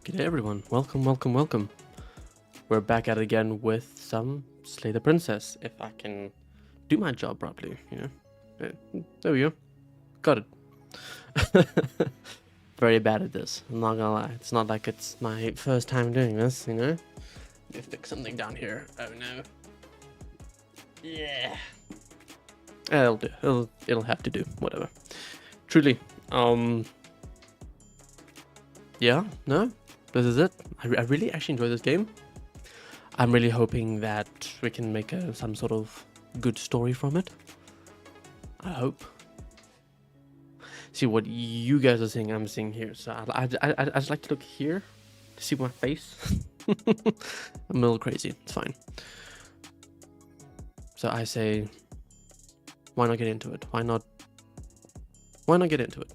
G'day everyone, welcome. We're back at it again with some Slay the Princess, if I can do my job properly, you know. There we go. Got it. Very bad at this, I'm not gonna lie. It's not like it's my first time doing this, you know. Let me fix something down here. Oh no. Yeah. It'll do. It'll have to do. Whatever. Truly. Yeah, no, this is it. I really actually enjoy this game. I'm really hoping that we can make some sort of good story from it. I hope. See what you guys are seeing, I'm seeing here. So I just like to look here to see my face. I'm a little crazy. It's fine. So I say, why not get into it? Why not get into it?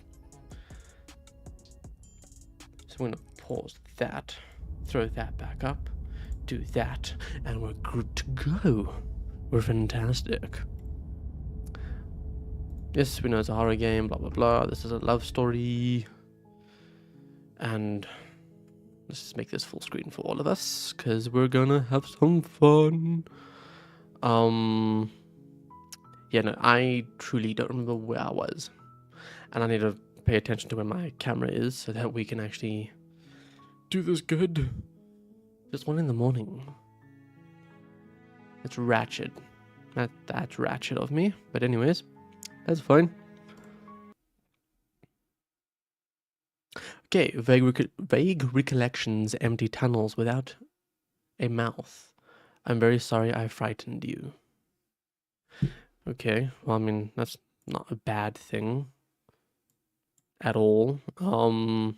So I'm gonna pause that, throw that back up, do that, and we're good to go. We're fantastic. Yes, we know it's a horror game, blah blah blah. This is a love story. And let's just make this full screen for all of us, because we're gonna have some fun. Yeah, no, I truly don't remember where I was. And I need to pay attention to where my camera is so that we can actually do this good. Just 1 in the morning. It's ratchet. That's ratchet of me. But anyways, that's fine. Okay, vague recollections, empty tunnels without a mouth. I'm very sorry I frightened you. Okay, well, I mean, that's not a bad thing at all. Go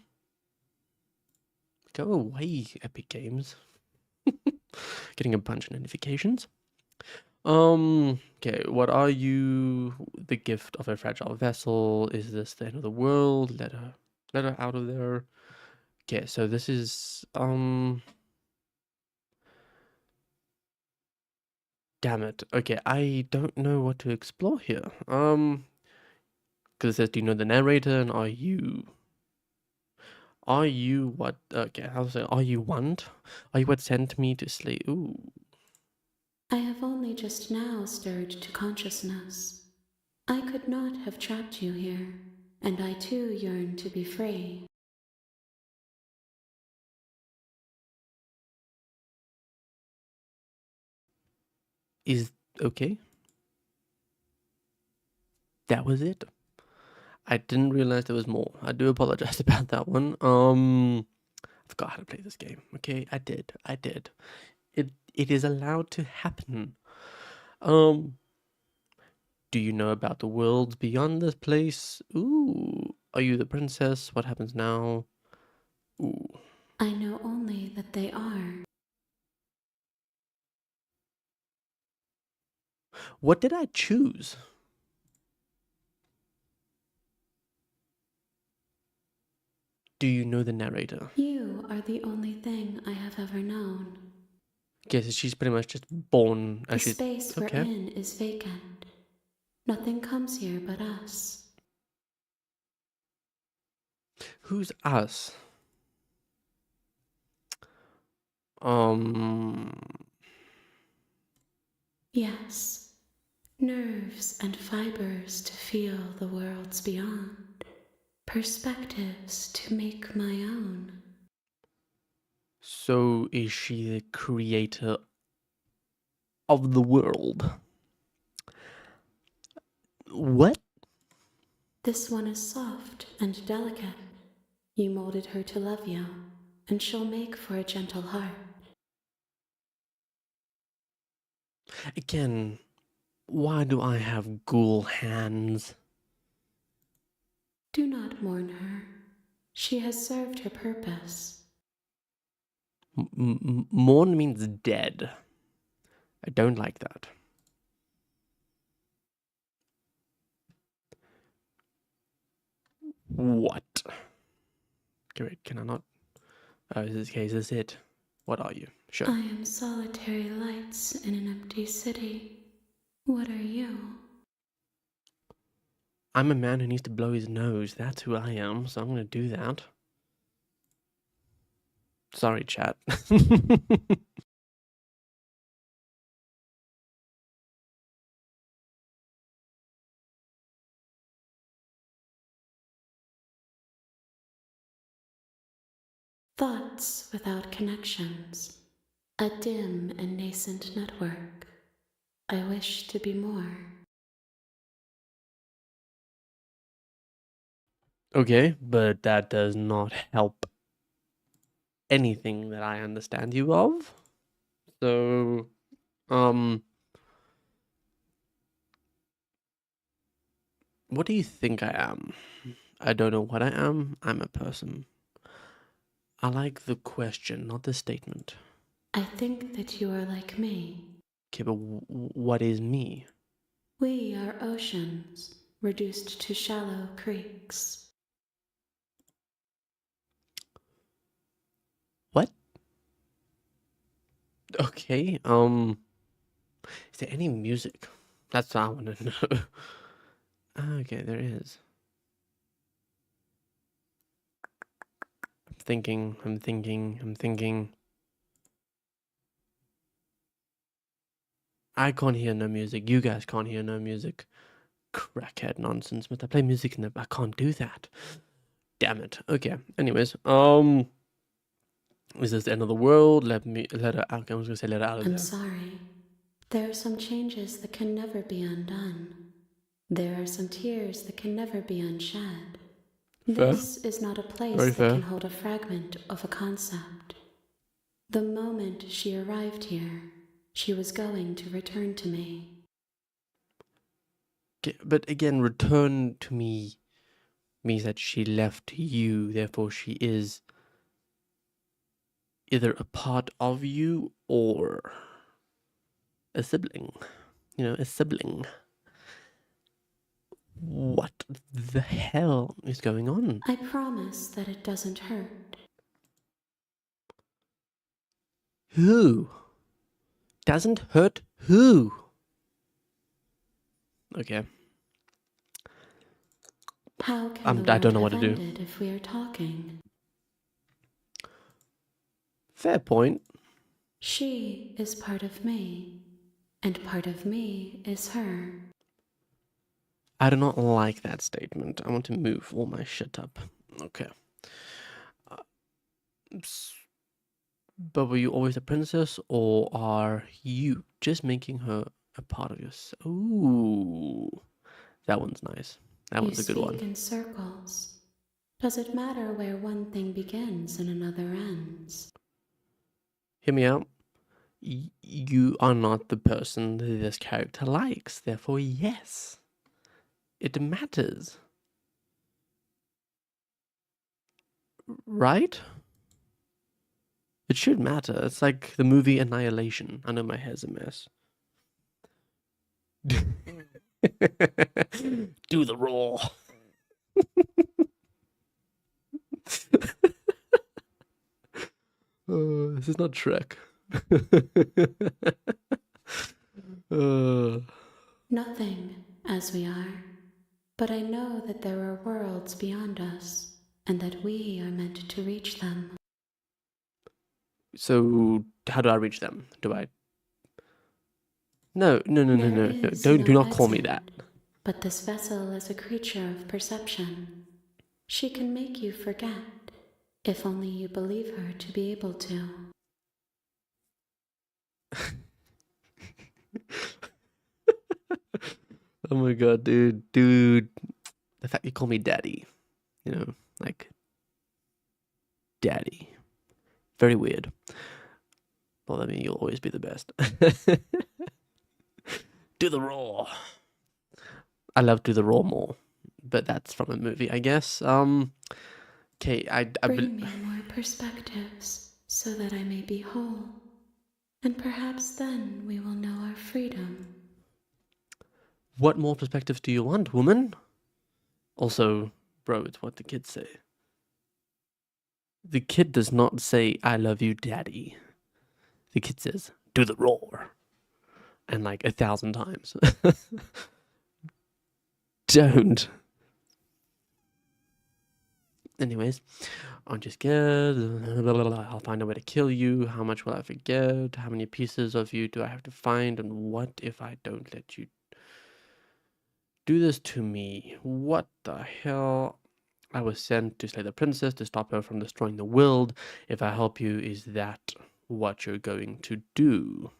away, Epic Games. Getting a bunch of notifications. Okay, what are you? The gift of a fragile vessel. Is this the end of the world? Let her out of there. Okay, so this is damn it. Okay, I don't know what to explore here. Because it says, do you know the narrator, and are you what? Okay, how to say? Are you what sent me to slay? Ooh. I have only just now stirred to consciousness. I could not have trapped you here, and I too yearn to be free. Is okay. That was it. I didn't realize there was more. I do apologize about that one. I forgot how to play this game. Okay, I did. It is allowed to happen. Do you know about the worlds beyond this place? Ooh. Are you the princess? What happens now? Ooh. I know only that they are. What did I choose? Do you know the narrator? You are the only thing I have ever known. Guess she's pretty much just born The as she's space we're okay. in is vacant. Nothing comes here but us. Who's us? Yes, nerves and fibers to feel the worlds beyond, perspectives to make my own. So is she the creator of the world? What? This one is soft and delicate. You molded her to love you, and she'll make for a gentle heart. Again, why do I have ghoul hands? Do not mourn her. She has served her purpose. Mourn means dead. I don't like that. What? Okay, wait, can I not? Is this it? What are you? Sure. I am solitary lights in an empty city. What are you? I'm a man who needs to blow his nose. That's who I am, so I'm gonna do that. Sorry, chat. Thoughts without connections. A dim and nascent network. I wish to be more. Okay, but that does not help anything that I understand you of. So, what do you think I am? I don't know what I am. I'm a person. I like the question, not the statement. I think that you are like me. Okay, but what is me? We are oceans, reduced to shallow creeks. What? Okay, is there any music? That's what I want to know. Okay, there is. I'm thinking. I can't hear no music. You guys can't hear no music. Crackhead nonsense. But I play music I can't do that. Damn it. Okay. Anyways, is this the end of the world? Let her out. I was gonna say let her out of I'm there. sorry. There are some changes that can never be undone. There are some tears that can never be unshed. Fair. This is not a place Very that fair. can hold a fragment of a concept. The moment she arrived here, she was going to return to me. Okay, but again, return to me means that she left you. Therefore, she is either a part of you or a sibling. You know, a sibling. What the hell is going on? I promise that it doesn't hurt. Who? Doesn't hurt who? Okay. How can the I don't world know what have to do. ended if we are talking? Fair point. She is part of me, and part of me is her. I do not like that statement. I want to move all my shit up. Okay. But were you always a princess, or are you just making her a part of yourself? Ooh, that one's nice. That You one's a good speak one. in circles. Does it matter where one thing begins and another ends? Hear me out. You are not the person that this character likes. Therefore, yes, it matters. Right? It should matter. It's like the movie Annihilation. I know my hair's a mess. Do the roar. This is not Shrek. Nothing, as we are. But I know that there are worlds beyond us, and that we are meant to reach them. So how do I reach them? Do I? No. There is Do no not call me exit, that. but this vessel is a creature of perception. She can make you forget, if only you believe her to be able to. Oh my god, dude. The fact you call me daddy, you know, like daddy. Very weird. Well, I mean, you'll always be the best. Do the roar. I love Do the Roar more, but that's from a movie, I guess. Okay, Bring me more perspectives, so that I may be whole. And perhaps then we will know our freedom. What more perspectives do you want, woman? Also, bro, it's what the kids say. The kid does not say, I love you, daddy. The kid says, do the roar. And like 1,000 times. Don't. Anyways, aren't you scared? I'll find a way to kill you. How much will I forget? How many pieces of you do I have to find? And what if I don't let you do this to me? What the hell? I was sent to slay the princess to stop her from destroying the world. If I help you, is that what you're going to do?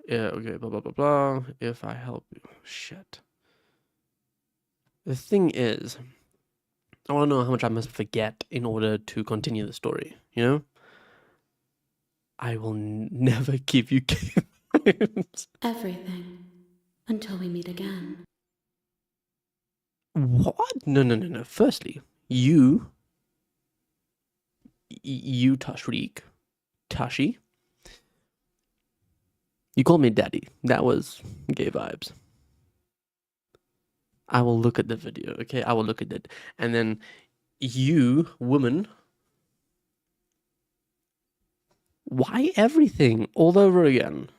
Yeah, okay, blah, blah, blah, blah. If I help you. Shit. The thing is, I want to know how much I must forget in order to continue the story, you know? I will never give you games. Everything. Until we meet again. What? No. Firstly, you Tashreek, Tashi, you called me daddy. That was gay vibes. I will look at the video, okay? I will look at it. And then you, woman, why everything all over again?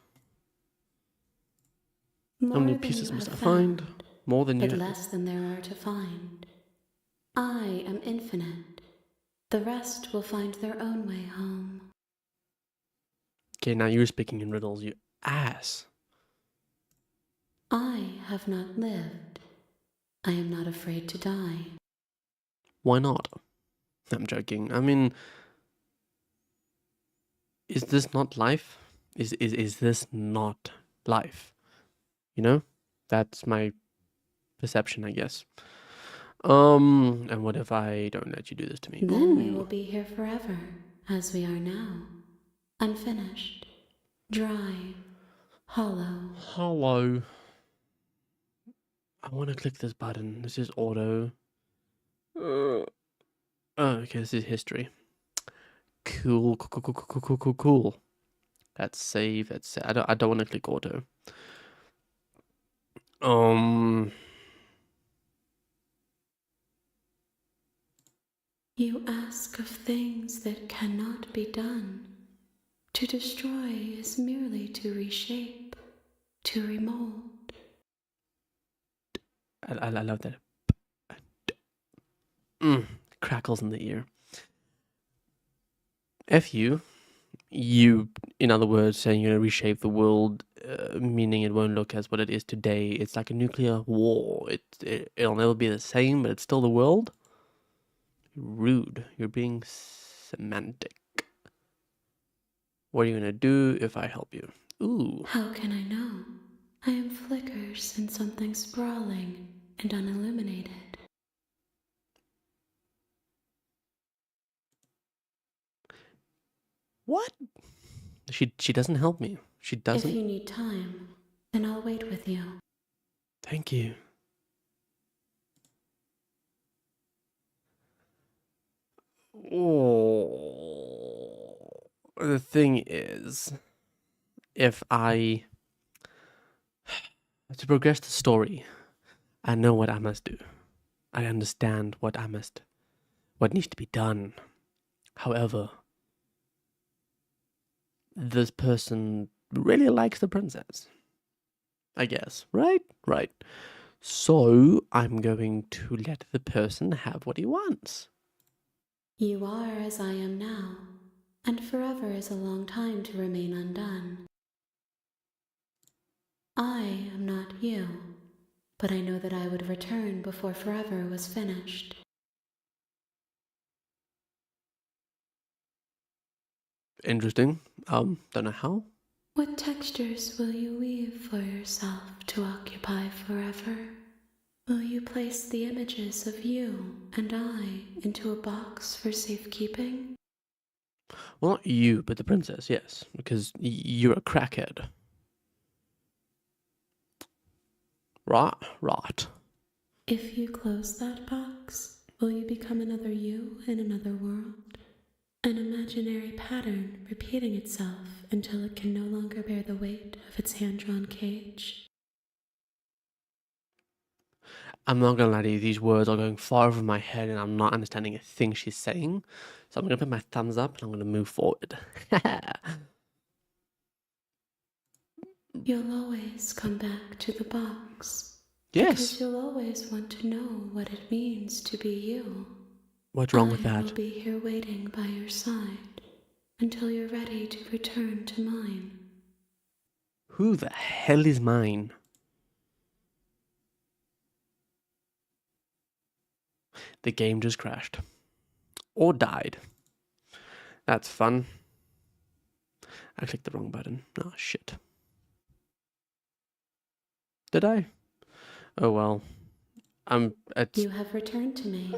How More many than pieces you must have I find? found, More than but you. less than there are to find. I am infinite. The rest will find their own way home. Okay, now you're speaking in riddles, you ass. I have not lived. I am not afraid to die. Why not? I'm joking. I mean, is this not life? Is this not life? You know? That's my perception, I guess. And what if I don't let you do this to me? Then we Ooh. will be here forever, as we are now. Unfinished, dry, hollow. Hello. I want to click this button. This is auto. Oh, okay, this is history. Cool. That's save. That's I don't want to click auto. You ask of things that cannot be done. To destroy is merely to reshape, to remold. I love that. Crackles in the ear. F you. You, in other words, saying you're going to reshape the world, meaning it won't look as what it is today. It's like a nuclear war. It'll never be the same, but it's still the world. Rude. You're being semantic. What are you going to do if I help you? Ooh. How can I know? I am flickers in something sprawling and unilluminated. What? She doesn't help me. She doesn't. If you need time, then I'll wait with you. Thank you. Oh. The thing is, if I to progress the story, I know what I must do. I understand what needs to be done. However, this person really likes the princess. I guess, right? Right. So I'm going to let the person have what he wants. You are as I am now, and forever is a long time to remain undone. I am not you, but I know that I would return before forever was finished. Interesting. Don't know how. What textures will you weave for yourself to occupy forever? Will you place the images of you and I into a box for safekeeping? Well, not you, but the princess, yes, because you're a crackhead. Right. If you close that box, will you become another you in another world? An imaginary pattern repeating itself until it can no longer bear the weight of its hand-drawn cage. I'm not gonna lie to you, these words are going far over my head and I'm not understanding a thing she's saying. So I'm gonna put my thumbs up and I'm gonna move forward. You'll always come back to the box. Because Yes. you'll always want to know what it means to be you. What's wrong with I will that? be here waiting by your side until you're ready to return to mine. Who the hell is mine? The game just crashed. Or died. That's fun. I clicked the wrong button. Oh, shit. Did I? Oh, well. You have returned to me.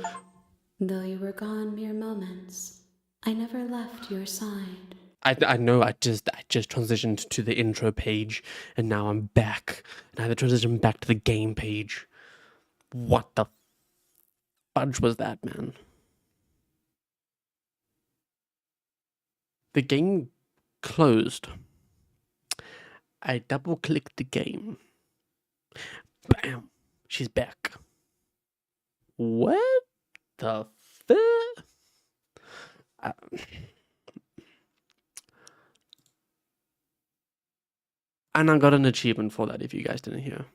Though you were gone mere moments, I never left your side. I know, I just transitioned to the intro page, and now I'm back. And I had to transition back to the game page. What the fudge was that, man? The game closed. I double-clicked the game. Bam! She's back. What the fuck? And I got an achievement for that, if you guys didn't hear.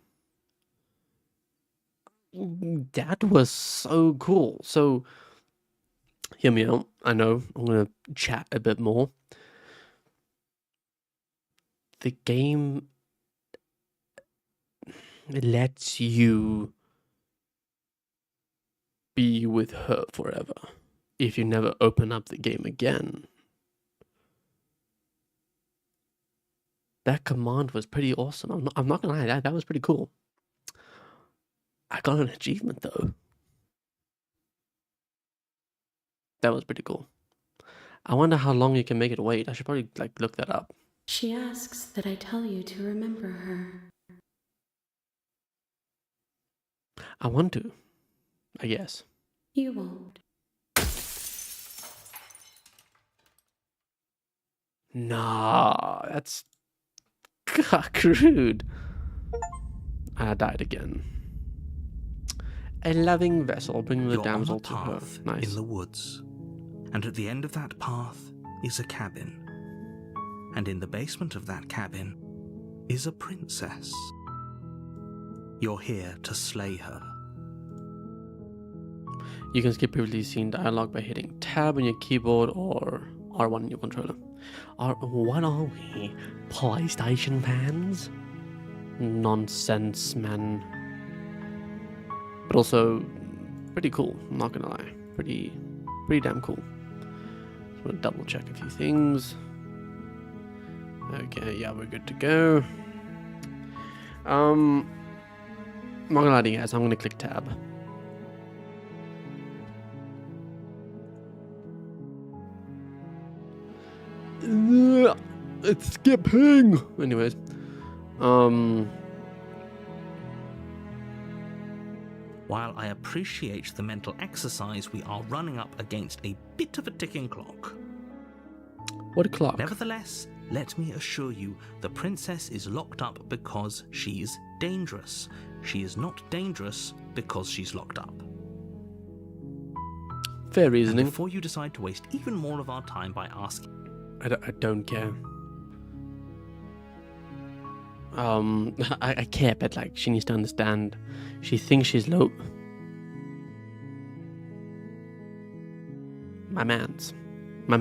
That was so cool. So, hear me out. I know I'm going to chat a bit more. The game lets you be with her forever if you never open up the game again. That command was pretty awesome. I'm not gonna lie, that was pretty cool. I got an achievement though. That was pretty cool. I wonder how long you can make it wait. I should probably look that up. She asks that I tell you to remember her. I want to, I guess. You won't. Nah, that's crude. I died again. A loving vessel, bring the damsel to her. Nice. In the woods, and at the end of that path is a cabin, and in the basement of that cabin is a princess. You're here to slay her. You can skip previously seen dialogue by hitting tab on your keyboard or R1 on your controller. What are we? PlayStation fans? Nonsense, man. But also, pretty cool, I'm not gonna lie. Pretty damn cool. Just wanna double check a few things. Okay, yeah, we're good to go. I'm not gonna lie to you guys, I'm gonna click tab. It's skipping. Anyways, While I appreciate the mental exercise, we are running up against a bit of a ticking clock. What clock? Nevertheless, let me assure you, the princess is locked up because she's dangerous. She is not dangerous because she's locked up. Fair And reasoning. before you decide to waste even more of our time by asking... I don't care. I care, but she needs to understand. She thinks she's low. My mans. We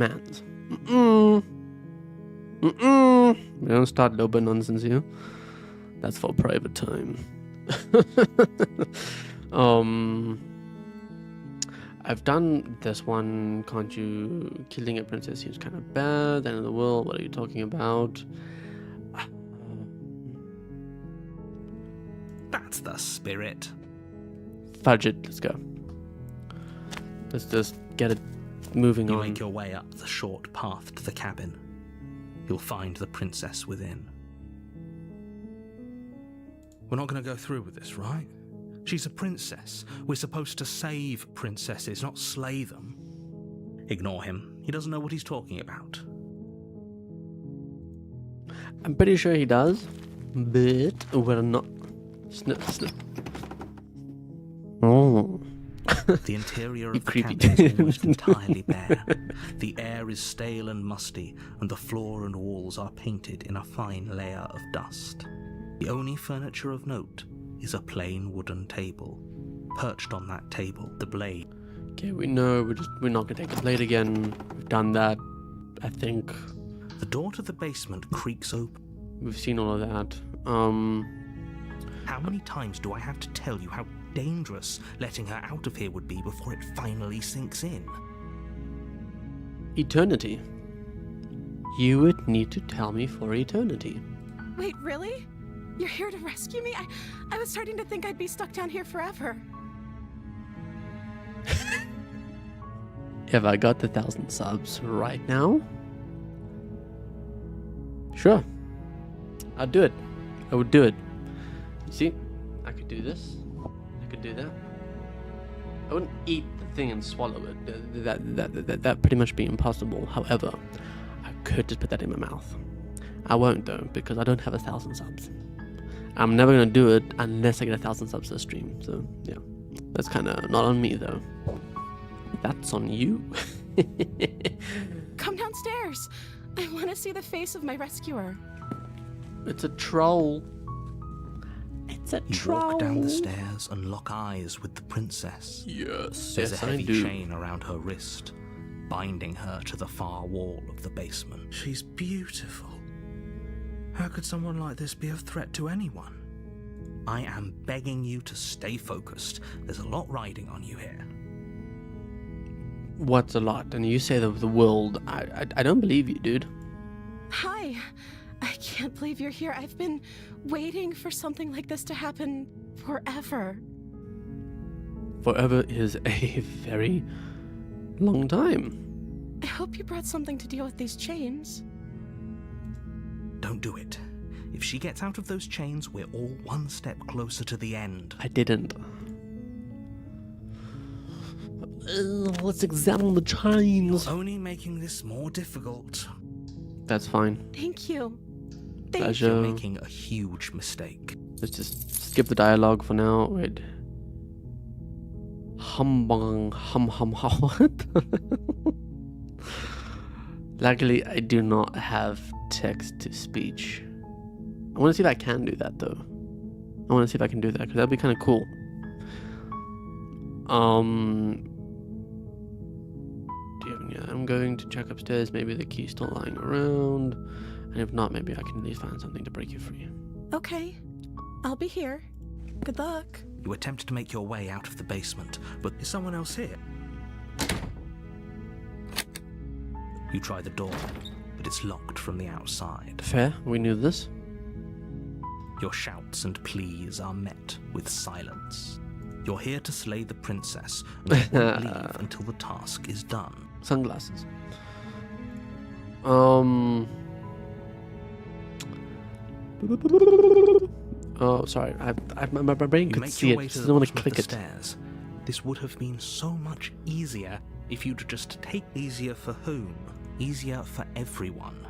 don't start loba nonsense here. That's for private time. I've done this one. Can't you? Killing a princess seems kind of bad. End of the world. What are you talking about? That's the spirit. Fudge it. Let's go. Let's just get it moving You on. make your way up the short path to the cabin. You'll find the princess within. We're not going to go through with this, right? She's a princess. We're supposed to save princesses, not slay them. Ignore him. He doesn't know what he's talking about. I'm pretty sure he does, but we're not. Snip. Oh. The interior You of the creepy cabin is almost entirely bare. The air is stale and musty, and the floor and walls are painted in a fine layer of dust. The only furniture of note is a plain wooden table. Perched on that table, the blade. Okay, we know we're not gonna take the blade again. We've done that, I think. The door to the basement creaks open. We've seen all of that. How many times do I have to tell you how dangerous letting her out of here would be before it finally sinks in? Eternity. You would need to tell me for eternity. Wait, really? You're here to rescue me? I was starting to think I'd be stuck down here forever. If I got the 1,000 subs right now, sure, I'd do it. I would do it. You see, I could do this. I could do that. I wouldn't eat the thing and swallow it. That pretty much be impossible. However, I could just put that in my mouth. I won't though, because I don't have 1,000 subs. I'm never gonna do it unless I get 1,000 subs to stream. So yeah, that's kind of not on me though. That's on you. Come downstairs. I want to see the face of my rescuer. It's a troll. It's a You troll. walk down the stairs and lock eyes with the princess. Yes, There's yes, a I heavy do. chain around her wrist, binding her to the far wall of the basement. She's beautiful. How could someone like this be a threat to anyone? I am begging you to stay focused. There's a lot riding on you here. What's a lot? And you say the world. I don't believe you, dude. Hi. I can't believe you're here. I've been waiting for something like this to happen forever. Forever is a very long time. I hope you brought something to deal with these chains. Don't do it. If she gets out of those chains, we're all one step closer to the end. I didn't. Let's examine the chains. Only making this more difficult. That's fine. Thank you. Thank Pleasure. You're making a huge mistake. Let's just skip the dialogue for now. Wait. Humbong, hum, what? Luckily, I do not have text to speech. I want to see if I can do that though. I want to see if I can do that because that'd be kind of cool. Yeah, I'm going to check upstairs. Maybe the key's still lying around, and if not, maybe I can at least find something to break you free. Okay. I'll be here. Good luck. You attempt to make your way out of the basement, but is someone else here? You try the door, but it's locked from the outside. Fair. We knew this. Your shouts and pleas are met with silence. You're here to slay the princess, and you won't leave until the task is done. Sunglasses. Oh, sorry. My brain You could make see your it. way Just to the didn't want to bottom of click the it. stairs. This would have been so much easier if you'd just take easier for whom? Easier for everyone.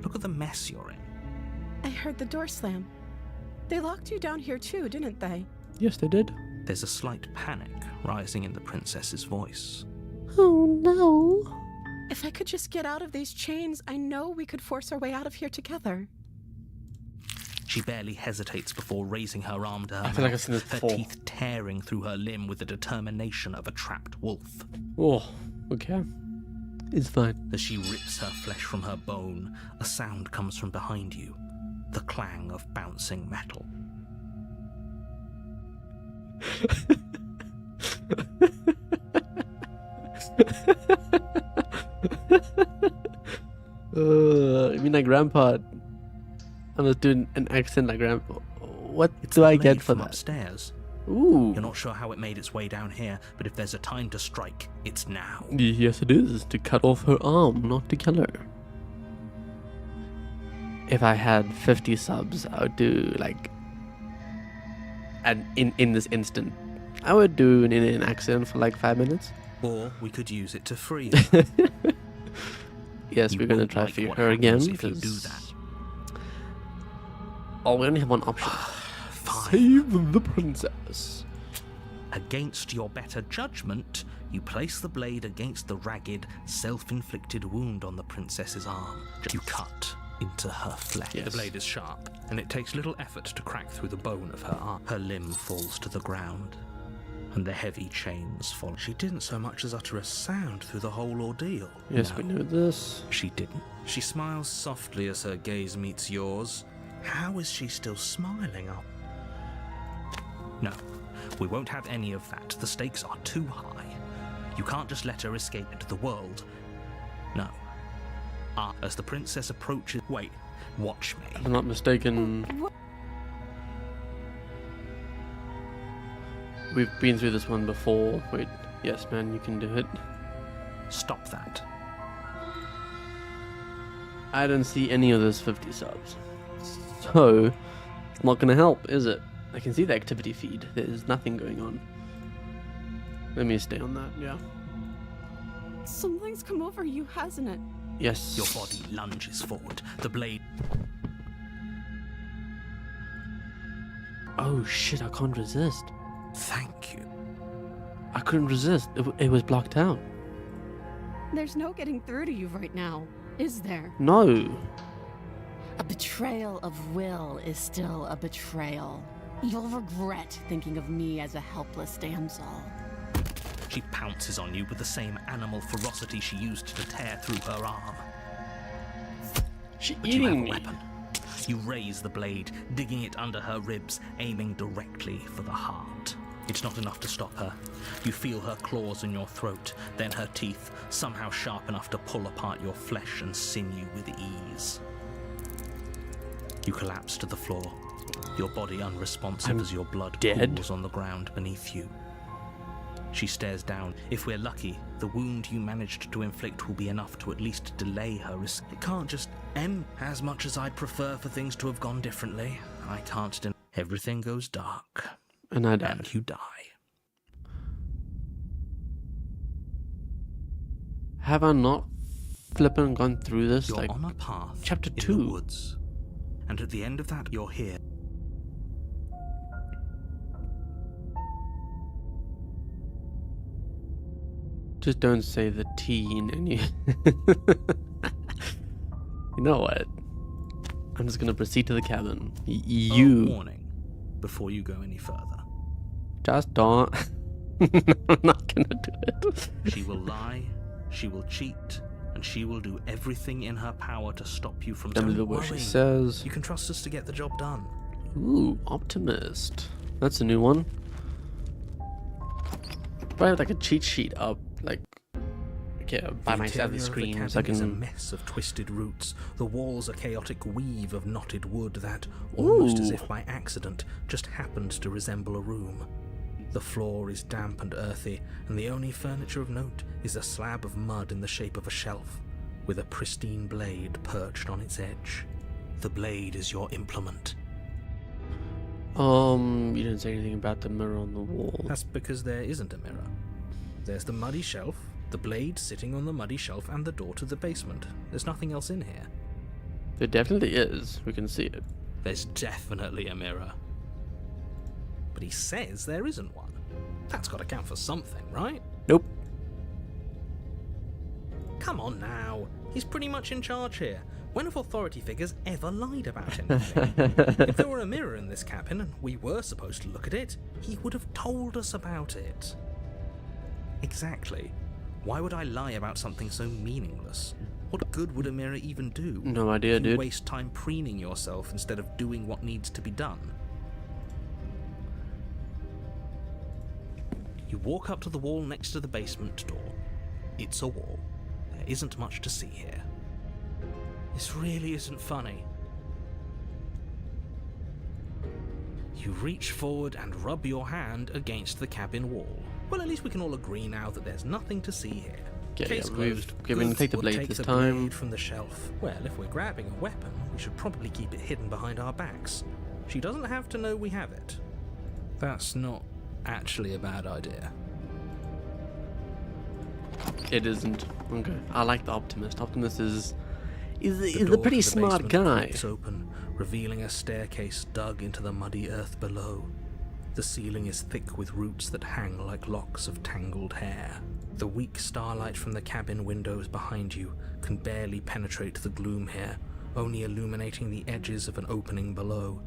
Look at the mess you're in. I heard the door slam. They locked you down here too, didn't they? Yes, they did. There's a slight panic rising in the princess's voice. Oh no. If I could just get out of these chains, I know we could force our way out of here together. She barely hesitates before raising her arm to her I feel like I've mouth, seen this her before. teeth tearing through her limb with the determination of a trapped wolf. Oh, okay. It's fine. As she rips her flesh from her bone, a sound comes from behind you, the clang of bouncing metal. I mean, like grandpa. I was doing an accent like grandpa. What It's do a I blade get for from that? upstairs. Ooh. You're not sure how it made its way down here, but if there's a time to strike, it's now. Yes, it is. To cut off her arm, not to kill her. If I had 50 subs, I would do like... And in this instant, I would do an accent for like 5 minutes. Or we could use it to free her. Yes, You we're gonna won't try like for what her again. happens if you do 'cause- that. Oh, we only have one option. Fine. Save the princess. Against your better judgment, you place the blade against the ragged, self-inflicted wound on the princess's arm. You cut into her flesh. Yes. The blade is sharp, and it takes little effort to crack through the bone of her arm. Her limb falls to the ground, and the heavy chains follow. She didn't so much as utter a sound through the whole ordeal. Yes, No, we know this. she didn't. She smiles softly as her gaze meets yours. How is she still smiling up? No, we won't have any of that. The stakes are too high. You can't just let her escape into the world. No. As the princess approaches... Wait, watch me. If I'm not mistaken, we've been through this one before. Wait, yes, man, you can do it. Stop that. I don't see any of those 50 subs. So, it's not going to help, is it? I can see the activity feed. There's nothing going on. Let me stay on that, yeah. Something's come over you, hasn't it? Yes. Your body lunges forward. The blade... Oh shit, I can't resist. Thank you. I couldn't resist. It was blocked out. There's no getting through to you right now, is there? No. A betrayal of will is still a betrayal. You'll regret thinking of me as a helpless damsel. She pounces on you with the same animal ferocity she used to tear through her arm. She But you have a eating me. weapon. You raise the blade, digging it under her ribs, aiming directly for the heart. It's not enough to stop her. You feel her claws in your throat, then her teeth, somehow sharp enough to pull apart your flesh and sinew with ease. You collapse to the floor, your body unresponsive as your blood dead? pools on the ground beneath you. She stares down. If we're lucky, the wound you managed to inflict will be enough to at least delay her risk. It can't just end. As much as I'd prefer for things to have gone differently, I can't deny. Everything goes dark, And I died. and you die. Have I not flippin' gone through this? You're Like, on a path chapter in 2. the woods, and at the end of that, you're here. just don't say the T in any... You know what? I'm just gonna proceed to the cabin. A You warning before you go any further. just don't... I'm not gonna do it. She will lie, she will cheat, and she will do everything in her power to stop you from... Don't believe Don't what she worry. says. You can trust us to get the job done. Ooh, optimist. That's a new one. Probably have like a cheat sheet up, like, okay, by The myself the interior of the screens. I cabin is a can. mess of twisted roots. The walls a chaotic weave of knotted wood that, almost as Ooh. if by accident, just happened to resemble a room. The floor is damp and earthy, and the only furniture of note is a slab of mud in the shape of a shelf, with a pristine blade perched on its edge. The blade is your implement. You didn't say anything about the mirror on the wall. That's because there isn't a mirror. There's the muddy shelf, the blade sitting on the muddy shelf, and the door to the basement. There's nothing else in here. There definitely is. We can see it. There's definitely a mirror. But he says there isn't one. That's got to count for something, right? Nope. Come on now. He's pretty much in charge here. When have authority figures ever lied about anything? If there were a mirror in this cabin and we were supposed to look at it, he would have told us about it. Exactly. Why would I lie about something so meaningless? What good would a mirror even do? No idea, You dude. waste time preening yourself instead of doing what needs to be done. You walk up to the wall next to the basement door. It's a wall. There isn't much to see here. This really isn't funny. You reach forward and rub your hand against the cabin wall. Well, at least we can all agree now that there's nothing to see here. Okay, Case yeah, closed. we're going to take the Goodwood blade takes this a time. blade from the shelf. Well, if we're grabbing a weapon, we should probably keep it hidden behind our backs. She doesn't have to know we have it. That's not actually a bad idea. It isn't. Okay. I like the optimist. Optimist is The a door pretty to the smart basement guy. creaks open, revealing a staircase dug into the muddy earth below. The ceiling is thick with roots that hang like locks of tangled hair. The weak starlight from the cabin windows behind you can barely penetrate the gloom here, only illuminating the edges of an opening below.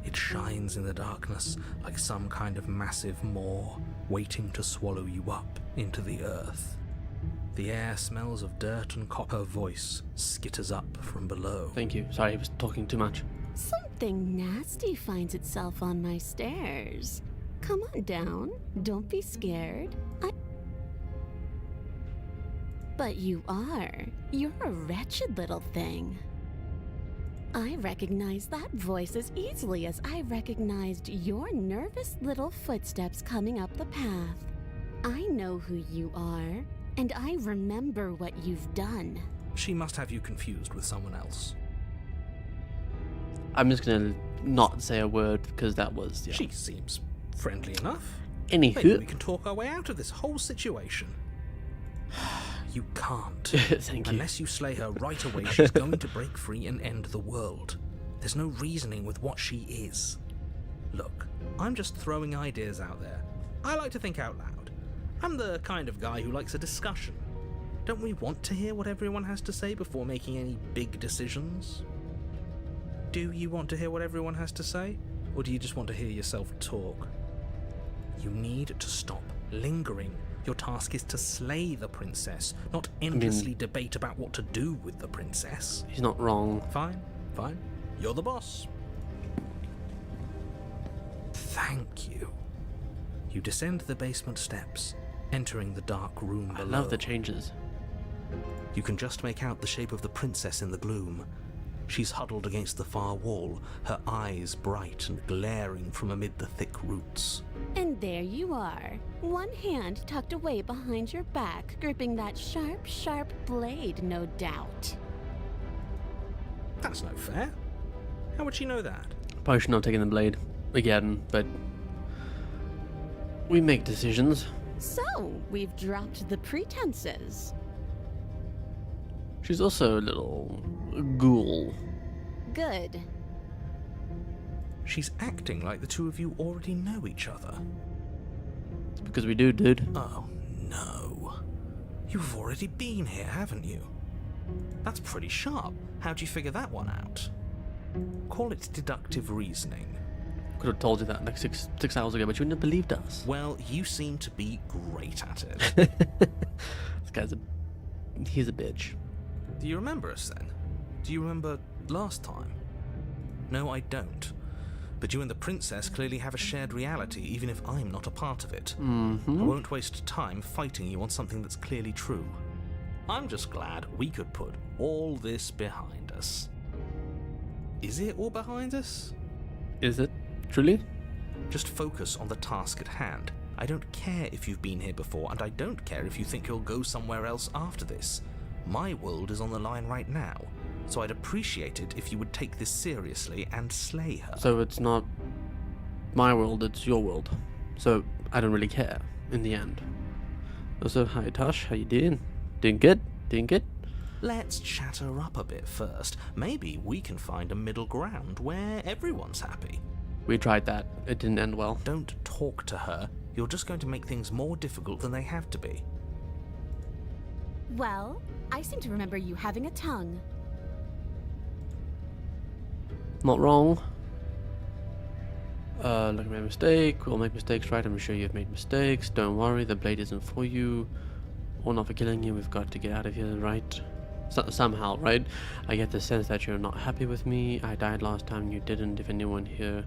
It shines in the darkness like some kind of massive maw waiting to swallow you up into the earth. The air smells of dirt and copper. Her voice skitters up from below. Thank you. Sorry, I was talking too much. Something nasty finds itself on my stairs. Come on down. Don't be scared. But you are. You're a wretched little thing. I recognize that voice as easily as I recognized your nervous little footsteps coming up the path. I know who you are, and I remember what you've done. She must have you confused with someone else. I'm just gonna not say a word because that was. Yeah. She seems friendly enough. Anywho, Maybe we can talk our way out of this whole situation. You can't. Thank you. Unless you slay her right away, she's going to break free and end the world. There's no reasoning with what she is. Look, I'm just throwing ideas out there. I like to think out loud. I'm the kind of guy who likes a discussion. Don't we want to hear what everyone has to say before making any big decisions? Do you want to hear what everyone has to say? Or do you just want to hear yourself talk? You need to stop lingering. Your task is to slay the princess, not endlessly debate about what to do with the princess. He's not wrong. Fine, fine. You're the boss. Thank you. You descend the basement steps, entering the dark room below. I love the changes. You can just make out the shape of the princess in the gloom. She's huddled against the far wall, her eyes bright and glaring from amid the thick roots. And there you are, one hand tucked away behind your back, gripping that sharp, sharp blade, no doubt. That's no fair. How would she know that? Probably should not have taken the blade again, but we make decisions. So, we've dropped the pretenses. She's also a little ghoul. Good. She's acting like the two of you already know each other. Because we do, dude. Oh, no. You've already been here, haven't you? That's pretty sharp. How'd you figure that one out? Call it deductive reasoning. Could have told you that like six hours ago, but you wouldn't have believed us. Well, you seem to be great at it. This guy's he's a bitch. Do you remember us then? Do you remember last time? No, I don't. But you and the princess clearly have a shared reality, even if I'm not a part of it. Mm-hmm. I won't waste time fighting you on something that's clearly true. I'm just glad we could put all this behind us. Is it all behind us? Is it? Truly? Just focus on the task at hand. I don't care if you've been here before, and I don't care if you think you'll go somewhere else after this. My world is on the line right now, so I'd appreciate it if you would take this seriously and slay her. So it's not my world, it's your world. So I don't really care in the end. Also, hi Tosh, how you doing? Doing good? Doing good? Let's chat her up a bit first. Maybe we can find a middle ground where everyone's happy. We tried that. It didn't end well. Don't talk to her. You're just going to make things more difficult than they have to be. Well, I seem to remember you having a tongue. Not wrong. Look at my mistake. We'll make mistakes, right? I'm sure you've made mistakes. Don't worry, the blade isn't for you. Or not for killing you. We've got to get out of here, right? Somehow, right? I get the sense that you're not happy with me. I died last time, you didn't. If anyone here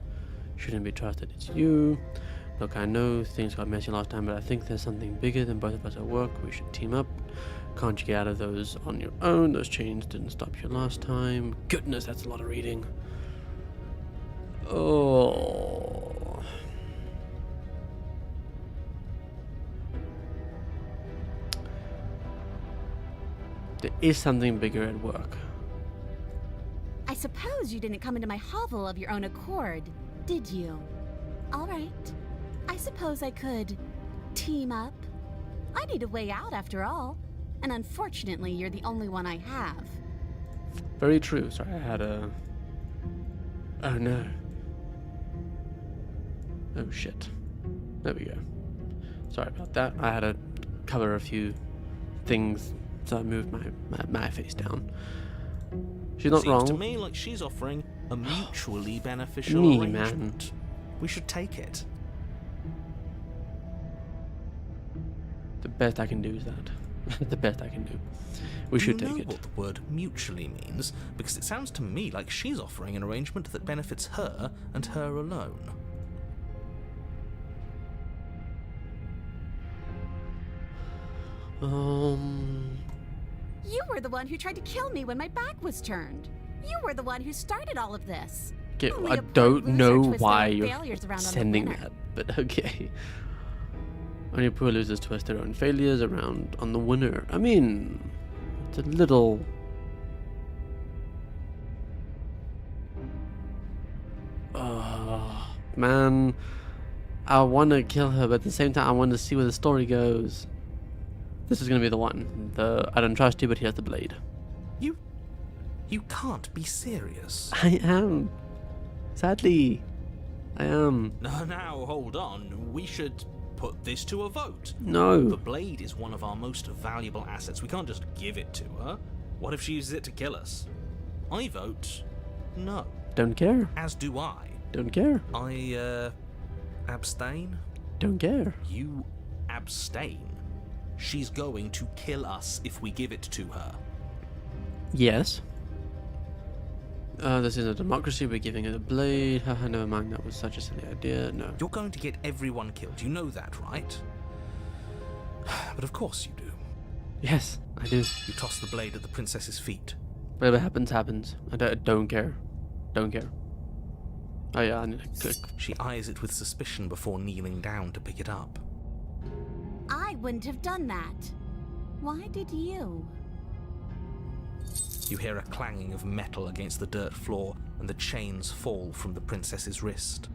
shouldn't be trusted, it's you. Look, I know things got messy last time, but I think there's something bigger than both of us at work. We should team up. Can't you get out of those on your own? Those chains didn't stop you last time. Goodness, that's a lot of reading. Oh. There is something bigger at work. I suppose you didn't come into my hovel of your own accord, did you? All right. I suppose I could team up. I need a way out after all. And unfortunately, you're the only one I have. Very true. Sorry, I had a... Oh no. Oh shit. There we go. Sorry about that. I had to cover a few things, so I moved my face down. She's not Seems to wrong. me like she's offering a mutually beneficial Me, arrangement. We should take it. The best I can do is that. The best I can do. We should Do you take know it. what the word mutually means? Because it sounds to me like she's offering an arrangement that benefits her and her alone. You were the one who tried to kill me when my back was turned. You were the one who started all of this. Okay, Only I a poor don't loser know twists their why own you're failures around on the sending winner. that, but okay. Only poor losers twist their own failures around on the winner. I mean, it's a little... man, I want to kill her, but at the same time, I want to see where the story goes. This is going to be the one. I don't trust you, but here's the blade. You can't be serious. I am. Sadly, I am. No, now, hold on. We should put this to a vote. No. The blade is one of our most valuable assets. We can't just give it to her. What if she uses it to kill us? I vote no. Don't care. As do I. Don't care. I, abstain? Don't care. You abstain. She's going to kill us if we give it to her. Yes. This is a democracy. We're giving her the blade. Haha, never mind. That was such a silly idea. No. You're going to get everyone killed. You know that, right? But of course you do. Yes, I do. You toss the blade at the princess's feet. Whatever happens, happens. I don't care. Don't care. Oh yeah, I need to click. She eyes it with suspicion before kneeling down to pick it up. I wouldn't have done that. Why did you? You hear a clanging of metal against the dirt floor, and the chains fall from the princess's wrist.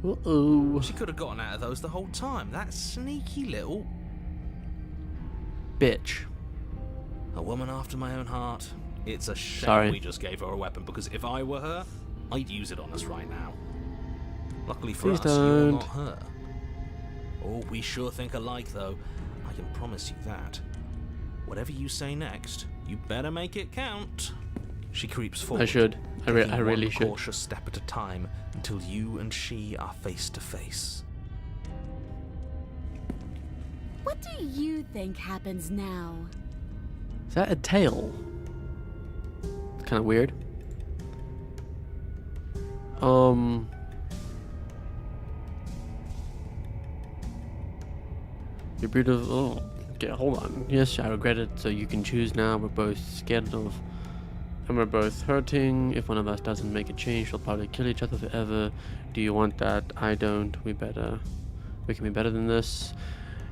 Uh-oh. She could have gotten out of those the whole time. That sneaky little... bitch. A woman after my own heart. It's a shame Sorry. we just gave her a weapon, because if I were her, I'd use it on us right now. Luckily for Please us, you're don't. not her. Oh, we sure think alike, though. I can promise you that. Whatever you say next, you better make it count. She creeps forward. I should. I taking really one should. cautious step at a time until you and she are face to face. What do you think happens now? Is that a tail? Kind of weird. You're beautiful. Oh, okay, hold on. Yes, I regret it. So you can choose now. We're both scared of, and we're both hurting. If one of us doesn't make a change, we'll probably kill each other forever. Do you want that? I don't. We can be better than this.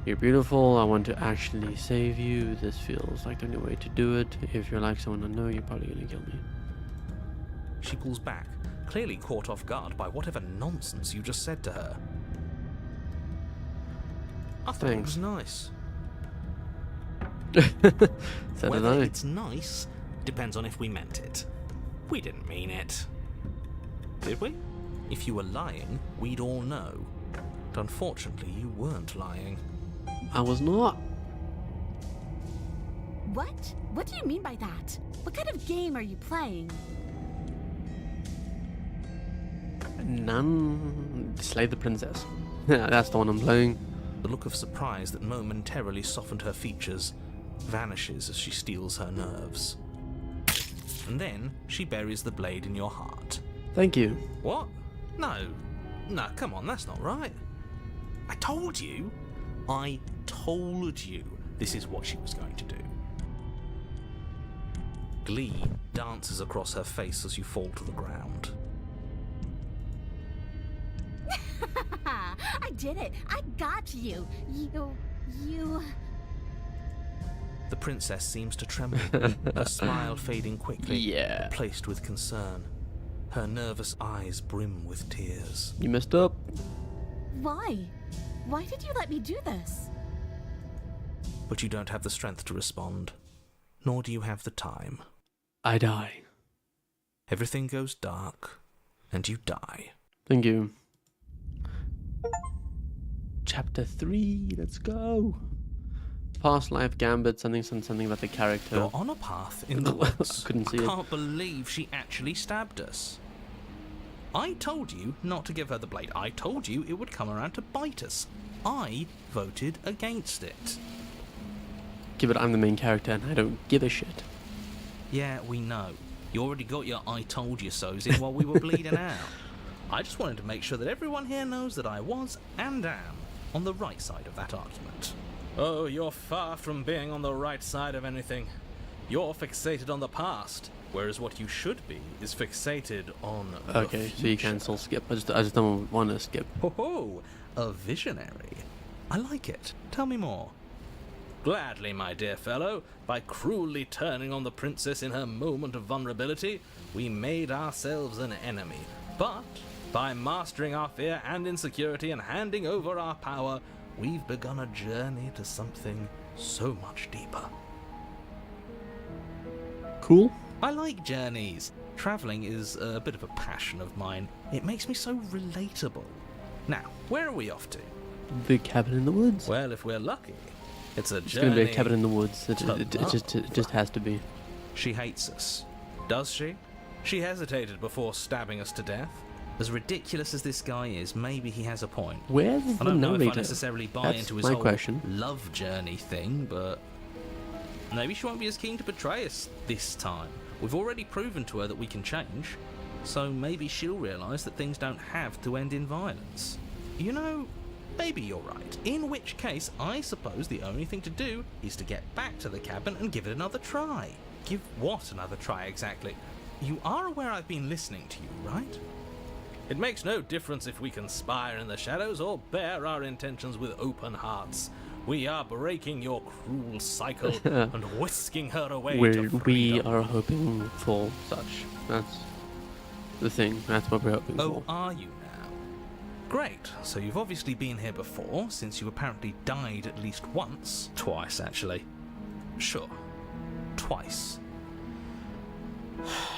You're beautiful. I want to actually save you. This feels like the only way to do it. If you're like someone I know, you're probably gonna kill me. She pulls back, clearly caught off guard by whatever nonsense you just said to her. I thought it was nice. So did Whether I. it's nice depends on if we meant it. We didn't mean it. Did we? If you were lying, we'd all know. But unfortunately, you weren't lying. I was not. What? What do you mean by that? What kind of game are you playing? None. Slay the princess. Yeah, that's the one I'm playing. The look of surprise that momentarily softened her features vanishes as she steals her nerves. And then she buries the blade in your heart. Thank you. What? No, come on, that's not right. I told you this is what she was going to do. Glee dances across her face as you fall to the ground. I did it! I got you! You... The princess seems to tremble, her smile fading quickly, Yeah. replaced with concern. Her nervous eyes brim with tears. You messed up. Why? Why did you let me do this? But you don't have the strength to respond, nor do you have the time. I die. Everything goes dark, and you die. Thank you. Chapter 3. Let's go. Past life gambit, something about the character. You're on a path in the woods. Couldn't see it. I can't believe she actually stabbed us. I told you not to give her the blade. I told you it would come around to bite us. I voted against it. Yeah, but I'm the main character and I don't give a shit. Yeah, we know. You already got your I told you so's in while we were bleeding out. I just wanted to make sure that everyone here knows that I was and am on the right side of that argument. Oh, you're far from being on the right side of anything. You're fixated on the past, whereas what you should be is fixated on the Okay, so you future. cancel skip. I just don't want to skip. Ho ho! A visionary. I like it. Tell me more. Gladly, my dear fellow. By cruelly turning on the princess in her moment of vulnerability, we made ourselves an enemy. But by mastering our fear and insecurity and handing over our power, we've begun a journey to something so much deeper. Cool. I like journeys. Travelling is a bit of a passion of mine. It makes me so relatable. Now, where are we off to? The cabin in the woods. Well, if we're lucky, it's a It's journey. gonna be a cabin in the woods. It to just has to be. She hates us. Does she? She hesitated before stabbing us to death. As ridiculous as this guy is, maybe he has a point. Where's I the don't know if I narrator? necessarily buy That's into his my whole question. love journey thing, but maybe she won't be as keen to betray us this time. We've already proven to her that we can change, so maybe she'll realise that things don't have to end in violence. You know, maybe you're right. In which case, I suppose the only thing to do is to get back to the cabin and give it another try. Give what another try exactly? You are aware I've been listening to you, right? It makes no difference if we conspire in the shadows or bear our intentions with open hearts. We are breaking your cruel cycle and whisking her away to We freedom. are hoping for such. That's the thing. That's what we're hoping Oh, for. are you now? Great. So you've obviously been here before, since you apparently died at least once. Twice, actually. Sure. Twice.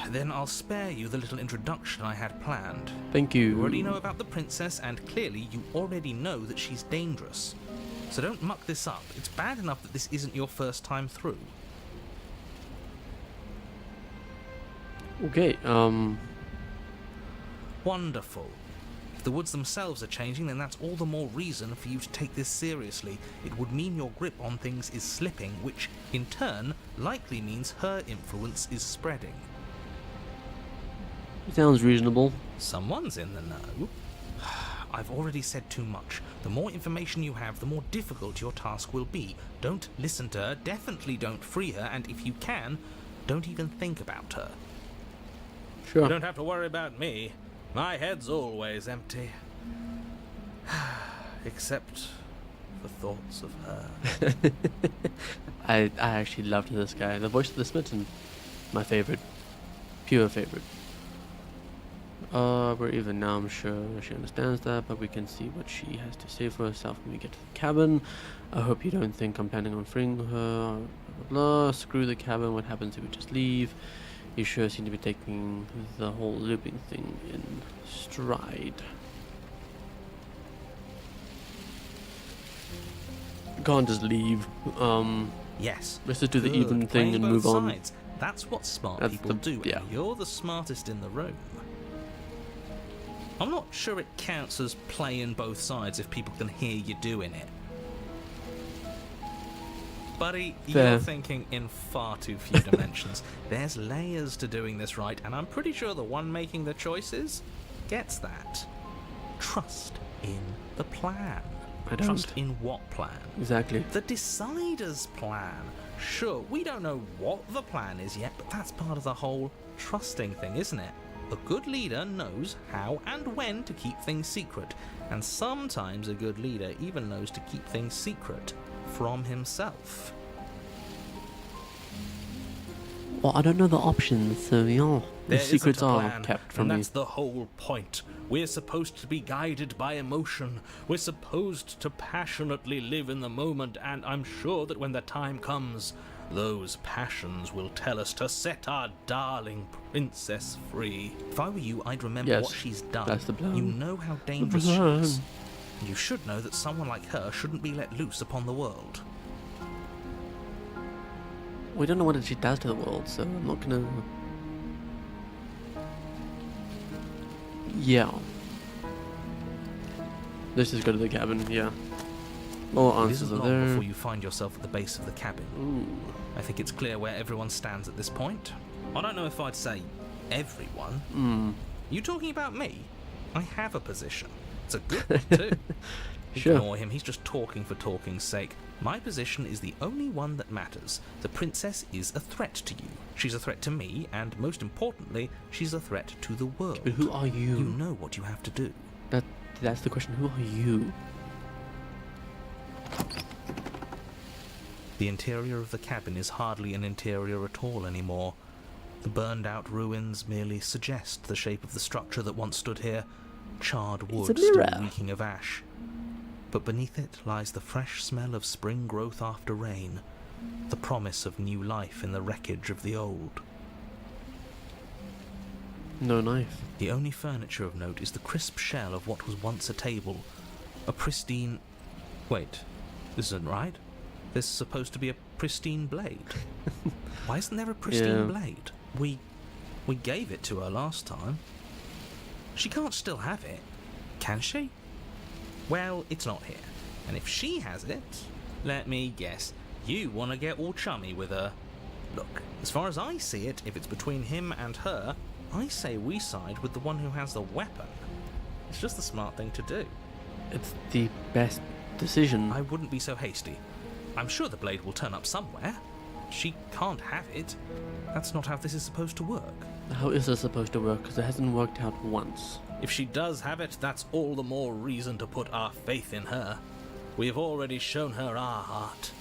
Then I'll spare you the little introduction I had planned. Thank you. You already know about the princess, and clearly you already know that she's dangerous. So don't muck this up. It's bad enough that this isn't your first time through. Okay. Wonderful. If the woods themselves are changing, then that's all the more reason for you to take this seriously. It would mean your grip on things is slipping, which, in turn, likely means her influence is spreading. Sounds reasonable. Someone's in the know. I've already said too much. The more information you have, the more difficult your task will be. Don't listen to her, definitely don't free her, and if you can, don't even think about her. Sure. You don't have to worry about me. My head's always empty. Except for thoughts of her. I actually loved this guy. The voice of the smitten. My favorite. Pure favorite. We're even now, I'm sure she understands that, but we can see what she has to say for herself when we get to the cabin. I hope you don't think I'm planning on freeing her, blah, blah, blah. Screw the cabin, what happens if we just leave? You sure seem to be taking the whole looping thing in stride. Can't just leave. Yes. Let's just do the Good. even thing Playing and both move on. sides. That's what smart That's people do. yeah. And you're the smartest in the room. I'm not sure it counts as playing both sides if people can hear you doing it. Buddy, Fair. you're thinking in far too few dimensions. There's layers to doing this right, and I'm pretty sure the one making the choices gets that. Trust in the plan. I don't. Trust in what plan? Exactly. The decider's plan. Sure, we don't know what the plan is yet, but that's part of the whole trusting thing, isn't it? A good leader knows how and when to keep things secret, and sometimes a good leader even knows to keep things secret from himself. Well, I don't know the options, so yeah. The There secrets isn't a are plan, kept from and me. that's the whole point. We're supposed to be guided by emotion. We're supposed to passionately live in the moment, and I'm sure that when the time comes, those passions will tell us to set our darling princess free. If I were you, I'd remember Yes, what she's done. that's the plan. You know how dangerous she is. And you should know that someone like her shouldn't be let loose upon the world. we don't know what she does to the world, so I'm not gonna. Yeah. Let's just go to the cabin. Yeah. More It answers isn't are long there. before you find yourself at the base of the cabin. Ooh. I think it's clear where everyone stands at this point. I don't know if I'd say everyone. Hmm. You talking about me? I have a position. It's a good one too. Sure. Ignore him, he's just talking for talking's sake. My position is the only one that matters. The princess is a threat to you. She's a threat to me, and most importantly, she's a threat to the world. But who are you? You know what you have to do. That's the question. Who are you? The interior of the cabin is hardly an interior at all anymore. The burned-out ruins merely suggest the shape of the structure that once stood here, charred wood It's a mirror. still reeking of ash. But beneath it lies the fresh smell of spring growth after rain, the promise of new life in the wreckage of the old. No knife. The only furniture of note is the crisp shell of what was once a table, a pristine... Wait, this isn't right. There's supposed to be a pristine blade. Why isn't there a pristine blade? We gave it to her last time. She can't still have it, can she? Well, it's not here. And if she has it, let me guess, you want to get all chummy with her. Look, as far as I see it, if it's between him and her, I say we side with the one who has the weapon. It's just the smart thing to do. It's the best decision. I wouldn't be so hasty. I'm sure the blade will turn up somewhere. She can't have it. That's not how this is supposed to work. How is this supposed to work? Because it hasn't worked out once. If she does have it, that's all the more reason to put our faith in her. We have already shown her our heart.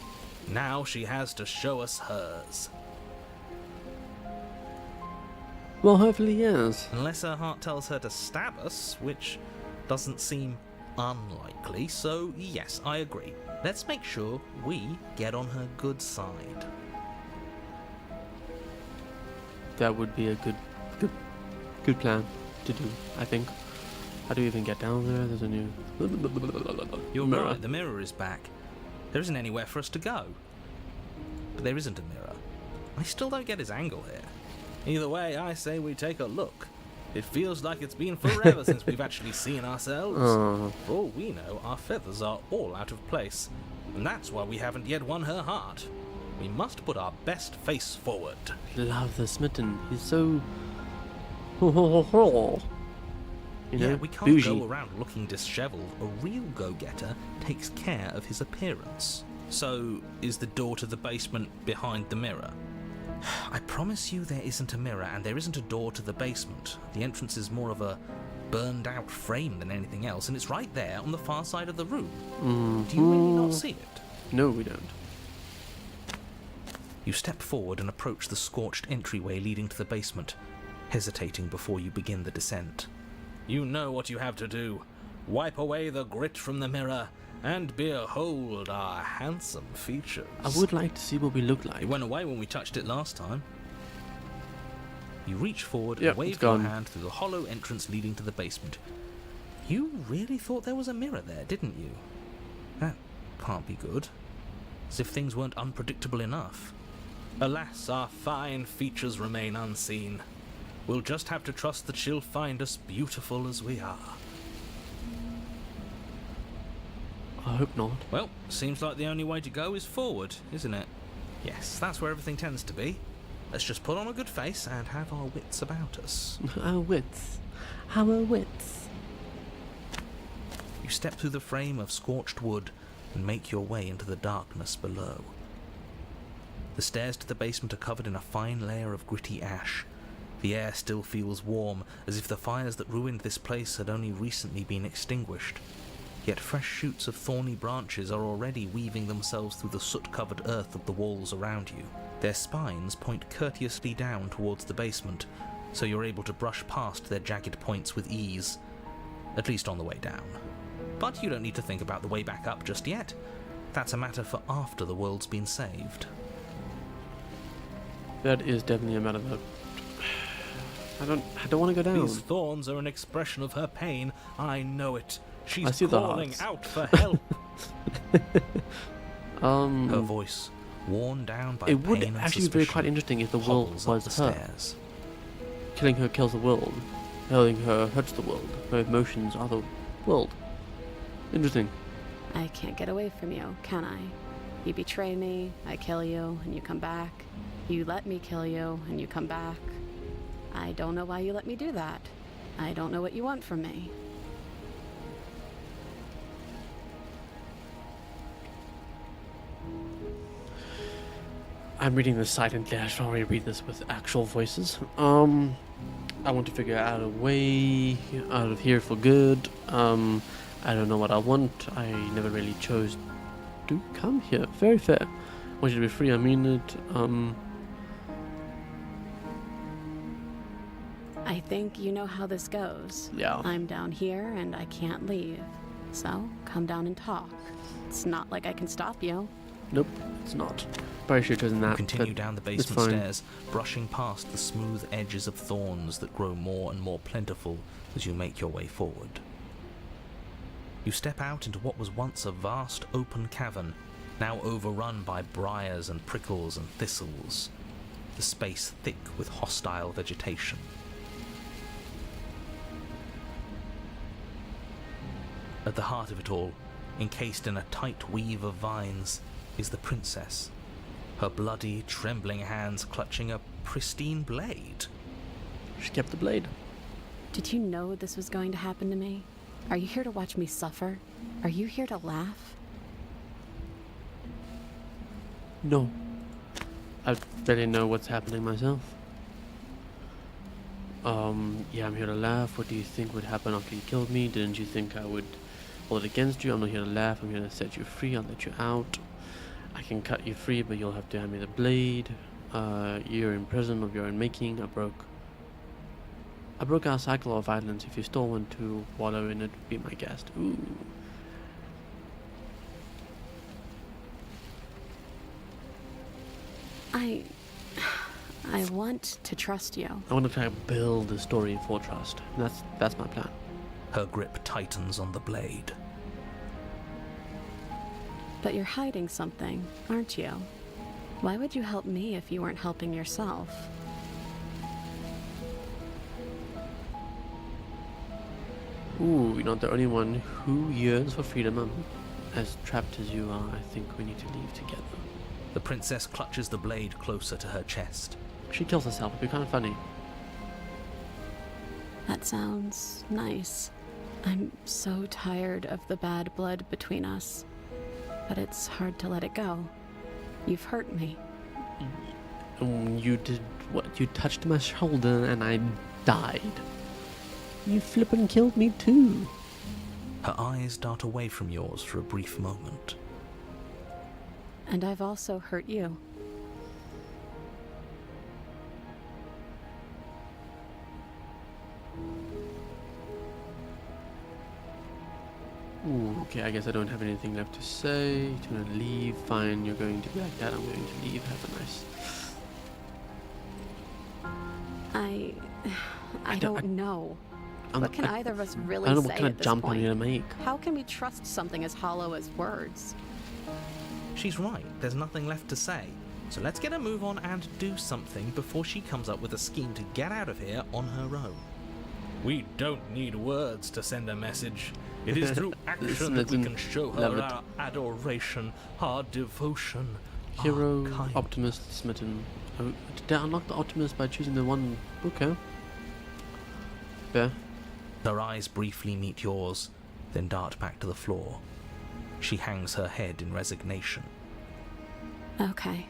Now she has to show us hers. Well, hopefully yes. Unless her heart tells her to stab us, which doesn't seem unlikely, so yes, I agree. Let's make sure we get on her good side. That would be a good plan to do, I think. How do we even get down there? There's a new... You're mirror. right, the mirror is back. There isn't anywhere for us to go. But there isn't a mirror. I still don't get his angle here. Either way, I say we take a look. It feels like it's been forever since we've actually seen ourselves. Oh. For all we know, our feathers are all out of place. And that's why we haven't yet won her heart. We must put our best face forward. Love the smitten. He's so... You know, Yeah, we can't bougie. go around looking disheveled. A real go-getter takes care of his appearance. So, is the door to the basement behind the mirror? I promise you there isn't a mirror, and there isn't a door to the basement. The entrance is more of a burned-out frame than anything else, and it's right there on the far side of the room. Do you really not see it? No, we don't. You step forward and approach the scorched entryway leading to the basement, hesitating before you begin the descent. You know what you have to do. Wipe away the grit from the mirror, and behold our handsome features. I would like to see what we look like. It went away when we touched it last time. You reach forward Yep, and wave it's your gone. hand through the hollow entrance leading to the basement. You really thought there was a mirror there, didn't you? That can't be good. As if things weren't unpredictable enough. Alas, our fine features remain unseen. We'll just have to trust that she'll find us beautiful as we are. I hope not. Well, seems like the only way to go is forward, isn't it? Yes, that's where everything tends to be. Let's just put on a good face and have our wits about us. Our wits. Our wits. You step through the frame of scorched wood and make your way into the darkness below. The stairs to the basement are covered in a fine layer of gritty ash. The air still feels warm, as if the fires that ruined this place had only recently been extinguished. Yet fresh shoots of thorny branches are already weaving themselves through the soot-covered earth of the walls around you. Their spines point courteously down towards the basement, so you're able to brush past their jagged points with ease, at least on the way down. But you don't need to think about the way back up just yet. That's a matter for after the world's been saved. That is definitely a matter that... I don't want to go down. These thorns are an expression of her pain. I know it. I She's see the calling hearts. out for help. Her voice, worn down by It pain would and actually be very quite suspicion, interesting if the world hobbles up was the her. stairs. Killing her kills the world. Killing her hurts the world. Her emotions are the world. Interesting. I can't get away from you, can I? You betray me, I kill you, and you come back. You let me kill you, and you come back. I don't know why you let me do that. I don't know what you want from me. I'm reading this silently. I should already read this with actual voices. I want to figure out a way out of here for good. I don't know what I want. I never really chose to come here. Very fair. I want you to be free. I mean it. I think you know how this goes. Yeah. I'm down here and I can't leave. So, come down and talk. It's not like I can stop you. Nope, it's not. Probably should have chosen that. You continue but down the it's basement fine. stairs, brushing past the smooth edges of thorns that grow more and more plentiful as you make your way forward. You step out into what was once a vast open cavern, now overrun by briars and prickles and thistles, the space thick with hostile vegetation. At the heart of it all, encased in a tight weave of vines, is the princess, her bloody, trembling hands clutching a pristine blade. She kept the blade. Did you know this was going to happen to me? Are you here to watch me suffer? Are you here to laugh? No. I barely know what's happening myself. Yeah, I'm here to laugh. What do you think would happen after you killed me? Didn't you think I would hold it against you? I'm not here to laugh. I'm here to set you free. I'll let you out. I can cut you free, but you'll have to hand me the blade. You're in prison of your own making. I broke our cycle of violence. If you still want to wallow in it, be my guest. Ooh. I want to trust you. I want to try to build a story for trust. That's my plan. Her grip tightens on the blade. But you're hiding something, aren't you? Why would you help me if you weren't helping yourself? Ooh, you're not the only one who yearns for freedom. I'm as trapped as you are. I think we need to leave together. The princess clutches the blade closer to her chest. She kills herself. It'd be kind of funny. That sounds nice. I'm so tired of the bad blood between us. But it's hard to let it go. You've hurt me. You did what? You touched my shoulder and I died. You flippin' killed me too. Her eyes dart away from yours for a brief moment. And I've also hurt you. Ooh, okay, I guess I don't have anything left to say. You're gonna leave. Fine, you're going to be like that. I'm going to leave. Have a nice... I don't know. What can either of us really I don't know say what kind at of this jump I'm point? gonna make. How can we trust something as hollow as words? She's right, there's nothing left to say. So let's get a move on and do something before she comes up with a scheme to get out of here on her own. We don't need words to send a message. It is through action that we can show Love her it. our adoration, our devotion, Hero, our kindness. Optimist, Smitten. Oh, did I unlock the Optimist by choosing the one? Okay. Fair. Her eyes briefly meet yours, then dart back to the floor. She hangs her head in resignation. Okay.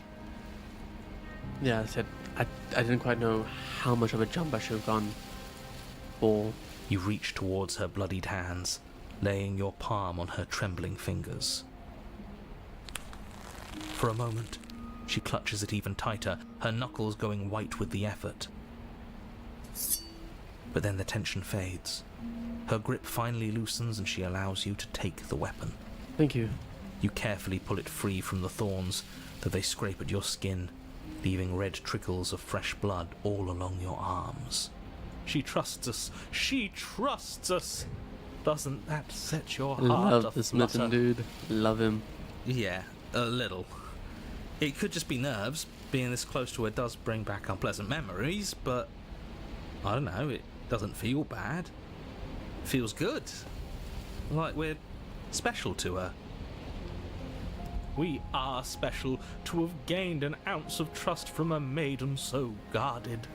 Yeah, I said I didn't quite know how much of a jump I should have gone for. You reach towards her bloodied hands, laying your palm on her trembling fingers. For a moment, she clutches it even tighter, her knuckles going white with the effort. But then the tension fades. Her grip finally loosens and she allows you to take the weapon. Thank you. You carefully pull it free from the thorns, though they scrape at your skin, leaving red trickles of fresh blood all along your arms. She trusts us! She trusts us! Doesn't that set your heart Love the aflutter? Smitten dude. Love him. Yeah, a little. It could just be nerves. Being this close to her does bring back unpleasant memories, but I don't know, it doesn't feel bad. It feels good. Like we're special to her. We are special to have gained an ounce of trust from a maiden so guarded.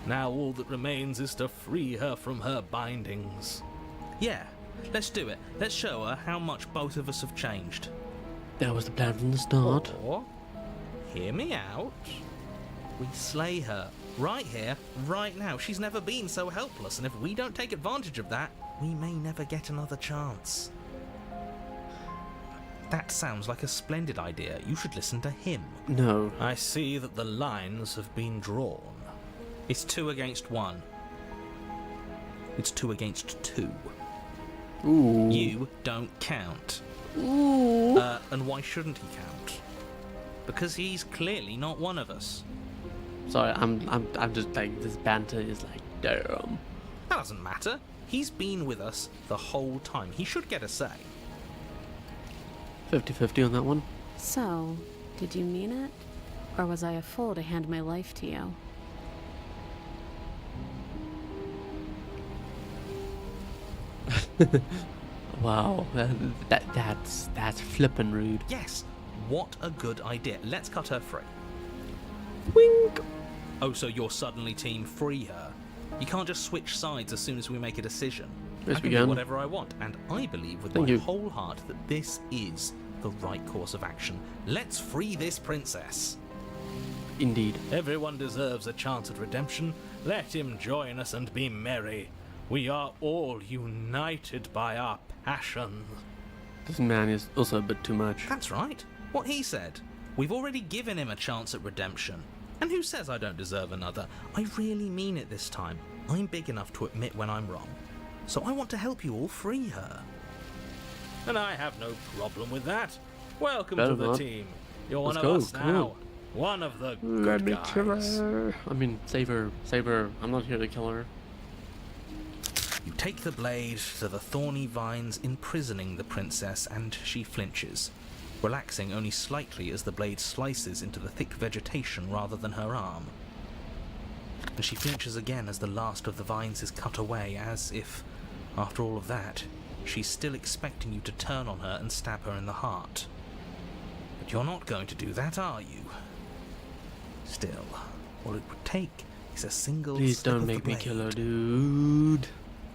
Now all that remains is to free her from her bindings. Yeah, let's do it. Let's show her how much both of us have changed. That was the plan from the start. Or, hear me out, we slay her. Right here, right now. She's never been so helpless, and if we don't take advantage of that, we may never get another chance. That sounds like a splendid idea. You should listen to him. No. I see that the lines have been drawn. It's 2 against 1. It's 2 against 2. Ooh. You don't count. Ooh. And why shouldn't he count? Because he's clearly not one of us. Sorry, I'm just like, this banter is like, damn. That doesn't matter. He's been with us the whole time. He should get a say. 50-50 on that one. So, did you mean it? Or was I a fool to hand my life to you? Wow, that's flippin' rude. Yes, what a good idea. Let's cut her free. Wink. Oh, so you're suddenly team free her? You can't just switch sides as soon as we make a decision. Yes, I can we can. do whatever I want, and I believe with Thank my you. whole heart that this is the right course of action. Let's free this princess. Indeed. Everyone deserves a chance at redemption. Let him join us and be merry. We are all united by our passion. This man is also a bit too much. That's right. What he said. We've already given him a chance at redemption. And who says I don't deserve another? I really mean it this time. I'm big enough to admit when I'm wrong. So I want to help you all free her. And I have no problem with that. Welcome Better to the not. team. You're one Let's of go, us come now. on. One of the Let good me guys. kill her. I mean, save her. Save her. I'm not here to kill her. You take the blade to the thorny vines imprisoning the princess, and she flinches, relaxing only slightly as the blade slices into the thick vegetation rather than her arm. And she flinches again as the last of the vines is cut away, as if, after all of that, she's still expecting you to turn on her and stab her in the heart. But you're not going to do that, are you? Still, all it would take is a single Please slip don't of the make me blade. kill her, dude.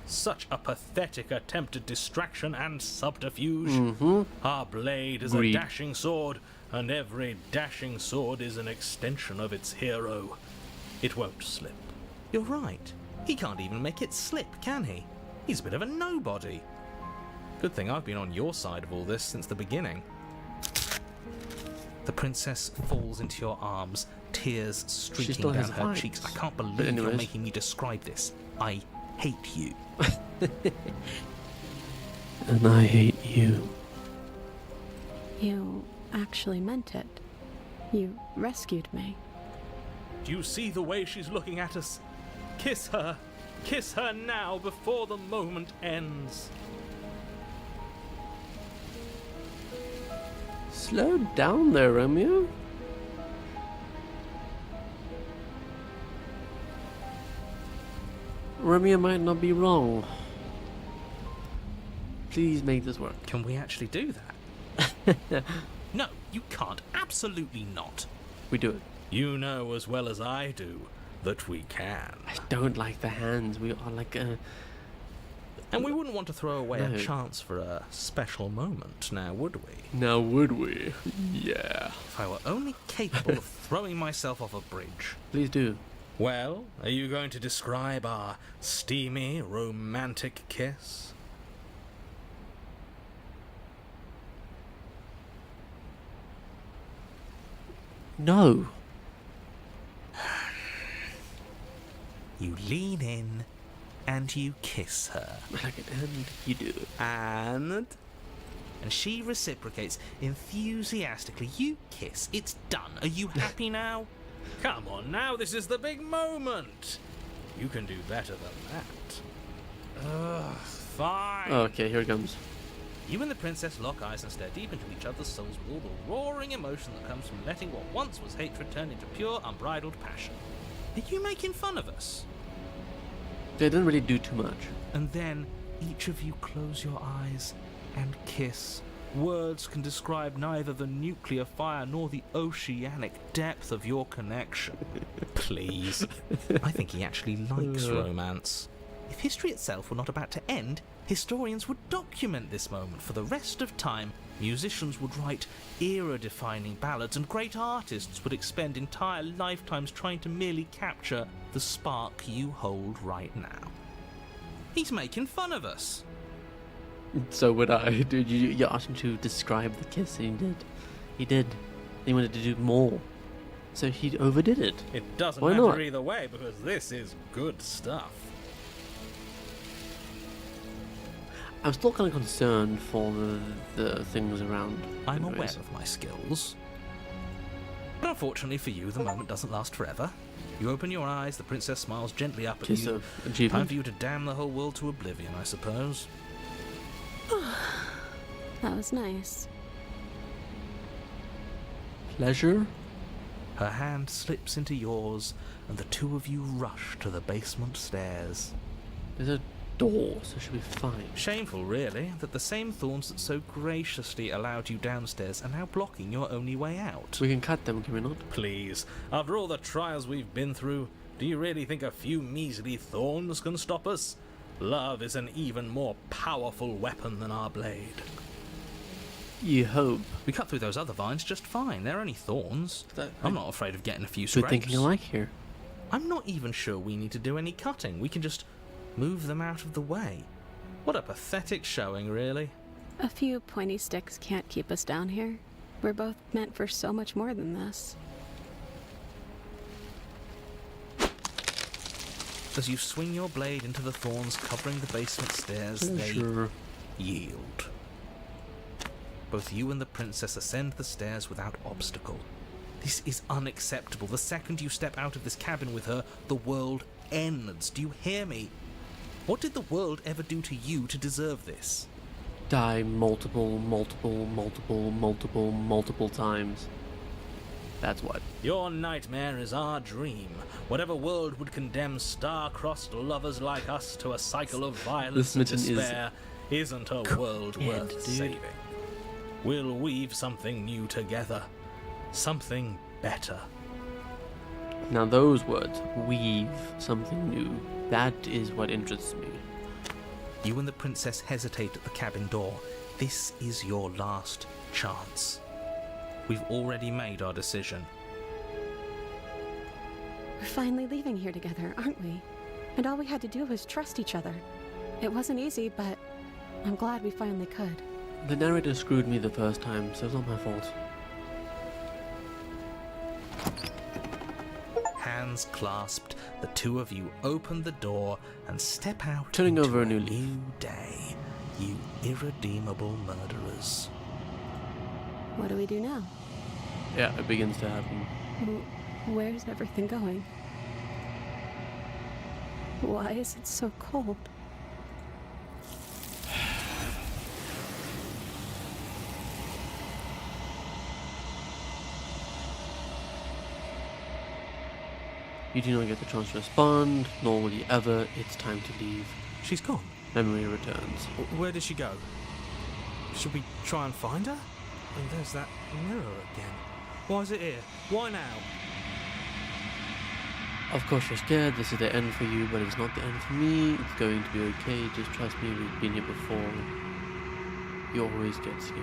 Such a pathetic attempt at distraction and subterfuge. Mm-hmm. Our blade is Agreed. a dashing sword, and every dashing sword is an extension of its hero. It won't slip. You're right. He can't even make it slip, can he? He's a bit of a nobody. Good thing I've been on your side of all this since the beginning. The princess falls into your arms, tears streaking still down has her eyes. cheeks. I can't But believe you're anyways. making me describe this. I hate you. And I hate you. You actually meant it. You rescued me. Do you see the way she's looking at us? Kiss her! Kiss her now before the moment ends! Slow down there, Romeo. Romeo might not be wrong. Please make this work. Can we actually do that? No, you can't. Absolutely not. We do it. You know as well as I do that we can. I don't like the hands. We are like a... And we wouldn't want to throw away No. a chance for a special moment, now would we? Now would we? Yeah. If I were only capable of throwing myself off a bridge. Please do. Well, are you going to describe our steamy, romantic kiss? No. You lean in and you kiss her. Like, and you do it. And she reciprocates enthusiastically. You kiss. It's done. Are you happy now? Come on now, this is the big moment. You can do better than that. Ugh, fine. Okay, here it comes. You and the princess lock eyes and stare deep into each other's souls with all the roaring emotion that comes from letting what once was hatred turn into pure, unbridled passion. Are you making fun of us? They didn't really do too much. And then each of you close your eyes and kiss. Words can describe neither the nuclear fire nor the oceanic depth of your connection. Please. I think he actually likes romance. If history itself were not about to end, historians would document this moment for the rest of time. Musicians would write era-defining ballads, and great artists would expend entire lifetimes trying to merely capture the spark you hold right now. He's making fun of us. So would I. Dude, you asked him to describe the kiss, and he did. He did. He wanted to do more. So he overdid it. It doesn't Why matter not? either way, because this is good stuff. I'm still kind of concerned for the things around. I'm him, aware right? of my skills. But unfortunately for you, the moment doesn't last forever. You open your eyes, the princess smiles gently up at Kiss you. of Time achievement. for you to damn the whole world to oblivion, I suppose. That was nice. Pleasure? Her hand slips into yours, and the two of you rush to the basement stairs. There's a door, so she'll be fine. Shameful, really, that the same thorns that so graciously allowed you downstairs are now blocking your only way out. We can cut them, can we not? Please, after all the trials we've been through, do you really think a few measly thorns can stop us? Love is an even more powerful weapon than our blade. You hope. We cut through those other vines just fine. They're only thorns. I'm not afraid of getting a few We're scrapes. thinking alike here. I'm not even sure we need to do any cutting. We can just move them out of the way. What a pathetic showing, really. A few pointy sticks can't keep us down here. We're both meant for so much more than this. As you swing your blade into the thorns covering the basement stairs, they Pleasure. yield. Both you and the princess ascend the stairs without obstacle. This is unacceptable. The second you step out of this cabin with her, the world ends. Do you hear me? What did the world ever do to you to deserve this? Die multiple times. That's what. Your nightmare is our dream. Whatever world would condemn star-crossed lovers like us to a cycle of violence and Smitten is despair isn't a world worth dude. saving. We'll weave something new together. Something better. Now those words, weave something new, that is what interests me. You and the princess hesitate at the cabin door. This is your last chance. We've already made our decision. We're finally leaving here together, aren't we? And all we had to do was trust each other. It wasn't easy, but I'm glad we finally could. The narrator screwed me the first time, so it's not my fault. Hands clasped, the two of you open the door and step out Turning into over a new leaf. new day. You irredeemable murderers. What do we do now? Yeah, it begins to happen. Where's everything going? Why is it so cold? You do not get the chance to respond, nor will you ever. It's time to leave. She's gone. Memory returns. Where did she go? Should we try and find her? And there's that mirror again. Why is it here? Why now? Of course you're scared, this is the end for you, but it's not the end for me. It's going to be okay, just trust me, we've been here before. You always get scared.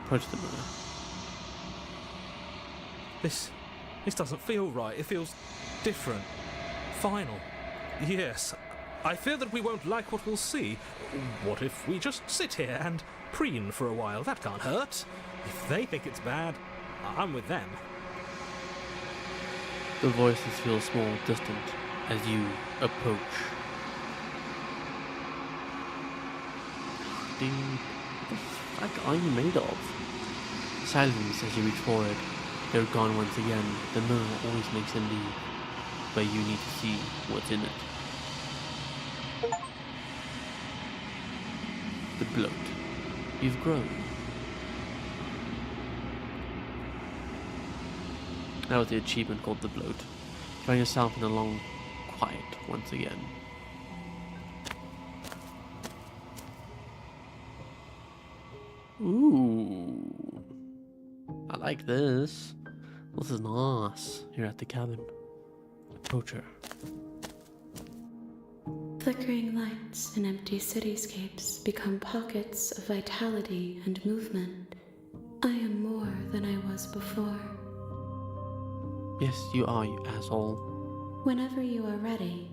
Approach the mirror. This doesn't feel right. It feels different. Final. Yes. I fear that we won't like what we'll see. What if we just sit here and preen for a while? That can't hurt. If they think it's bad, I'm with them. The voices feel small, distant, as you approach. Dude, what the fuck are you made of? Silence as you reach forward. They're gone once again. The mirror always makes them leave, but you need to see what's in it. The bloat. You've grown. That was the achievement called the bloat. Find yourself in a long quiet once again. Ooh. I like this. This is nice here at the cabin. Poacher. Flickering lights and empty cityscapes become pockets of vitality and movement. I am more than I was before. Yes, you are, you asshole. Whenever you are ready,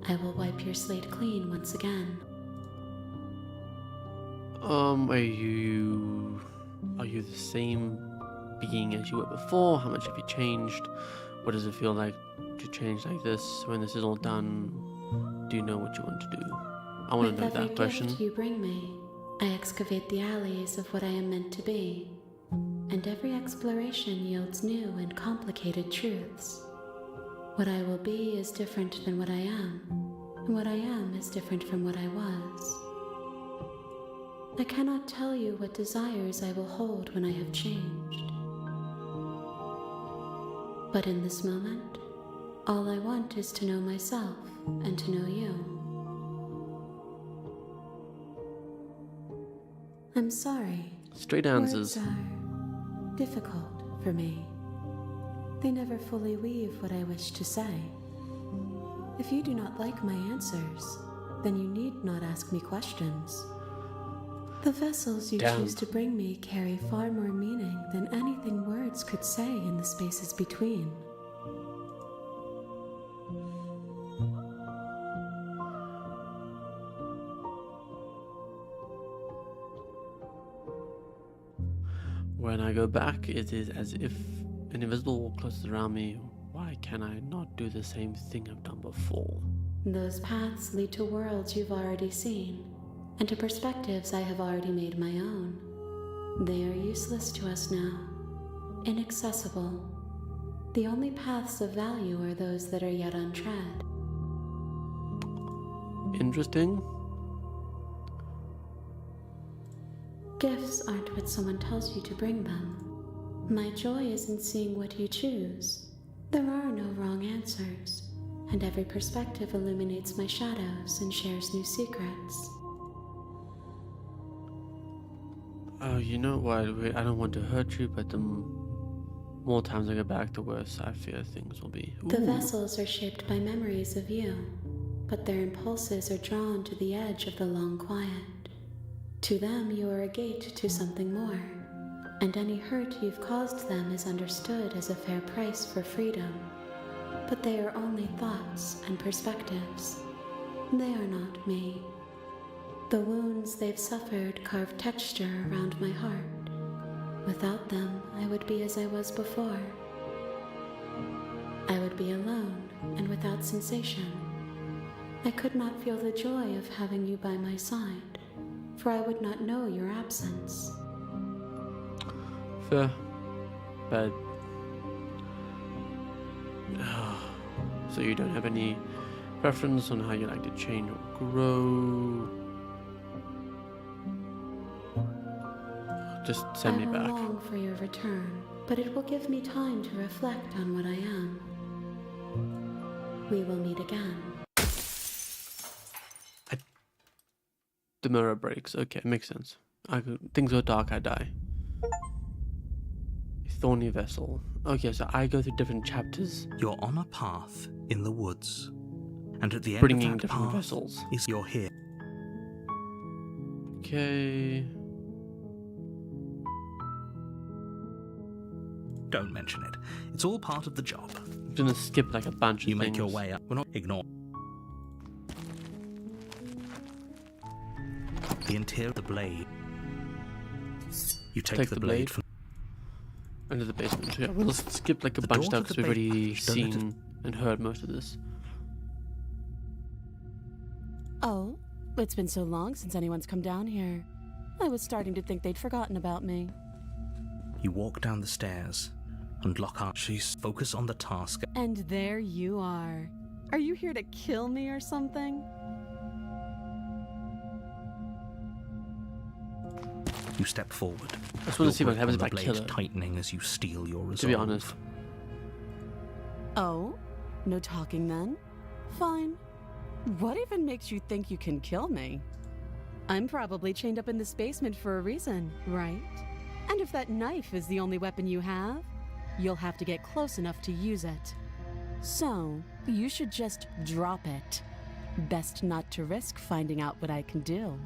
I will wipe your slate clean once again. Are you the same being as you were before? How much have you changed? What does it feel like to change like this when this is all done? Do you know what you want to do? I want to know that question. With every gift you bring me, I excavate the alleys of what I am meant to be, and every exploration yields new and complicated truths. What I will be is different than what I am, and what I am is different from what I was. I cannot tell you what desires I will hold when I have changed. But in this moment, all I want is to know myself and to know you. I'm sorry. Straight answers. Words are difficult for me. They never fully weave what I wish to say. If you do not like my answers, then you need not ask me questions. The vessels you choose to bring me carry far more meaning than anything words could say in the spaces between. When I go back, it is as if an invisible wall closes around me. Why can I not do the same thing I've done before? Those paths lead to worlds you've already seen, and to perspectives I have already made my own. They are useless to us now, inaccessible. The only paths of value are those that are yet untread. Interesting. Gifts aren't what someone tells you to bring them. My joy is in seeing what you choose. There are no wrong answers, and every perspective illuminates my shadows and shares new secrets. Oh, you know what? I don't want to hurt you, but the more times I go back, the worse I fear things will be. The Ooh. vessels are shaped by memories of you, but their impulses are drawn to the edge of the long quiet. To them, you are a gate to something more, and any hurt you've caused them is understood as a fair price for freedom. But they are only thoughts and perspectives. They are not me. The wounds they've suffered carve texture around my heart. Without them, I would be as I was before. I would be alone and without sensation. I could not feel the joy of having you by my side, for I would not know your absence. Fair. But... so you don't have any preference on how you like to change or grow? Just send me back. I will long for your return, but it will give me time to reflect on what I am. We will meet again. The mirror breaks. Okay, makes sense. Things go dark, I die. Thorny vessel. Okay, so I go through different chapters. You're on a path in the woods, and at the end Bringing of that different path vessels. is you're here. Okay. Don't mention it. It's all part of the job. I'm gonna skip like a bunch of You things. make your way up. We're not ignore. The interior of the blade. You take the blade from into the basement. Yeah, we'll skip like a The bunch of door stuff to because the we've already basement. Don't let seen and heard most of this. Oh, it's been so long since anyone's come down here. I was starting to think they'd forgotten about me. You walk down the stairs and lock up. She's focus on the task. And there you are. Are you here to kill me or something? You step forward. I just want to see what happens if I the kill blade her. tightening as you steal your resolve. To be honest. Oh? No talking then? Fine. What even makes you think you can kill me? I'm probably chained up in this basement for a reason, right? And if that knife is the only weapon you have, you'll have to get close enough to use it. So, you should just drop it. Best not to risk finding out what I can do.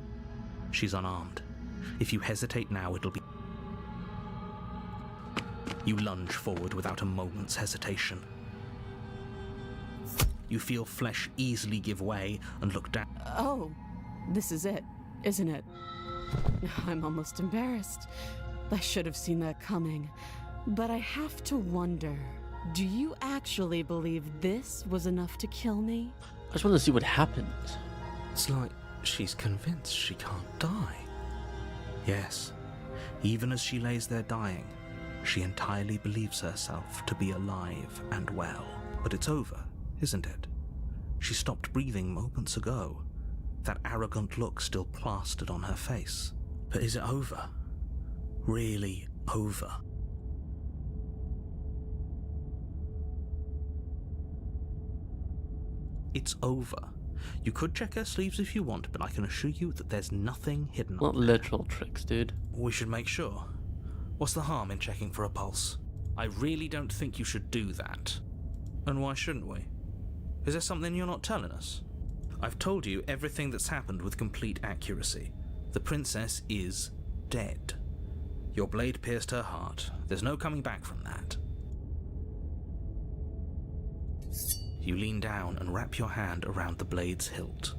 She's unarmed. If you hesitate now, it'll be... You lunge forward without a moment's hesitation. You feel flesh easily give way and look down. Oh, this is it, isn't it? I'm almost embarrassed. I should have seen that coming. But I have to wonder, do you actually believe this was enough to kill me? I just want to see what happens. It's like she's convinced she can't die. Yes, even as she lays there dying, she entirely believes herself to be alive and well. But it's over, isn't it? She stopped breathing moments ago, that arrogant look still plastered on her face. But is it over? Really over? It's over. You could check her sleeves if you want, but I can assure you that there's nothing hidden. Not literal tricks, dude. We should make sure. What's the harm in checking for a pulse? I really don't think you should do that. And why shouldn't we? Is there something you're not telling us? I've told you everything that's happened with complete accuracy. The princess is dead. Your blade pierced her heart. There's no coming back from that. You lean down and wrap your hand around the blade's hilt.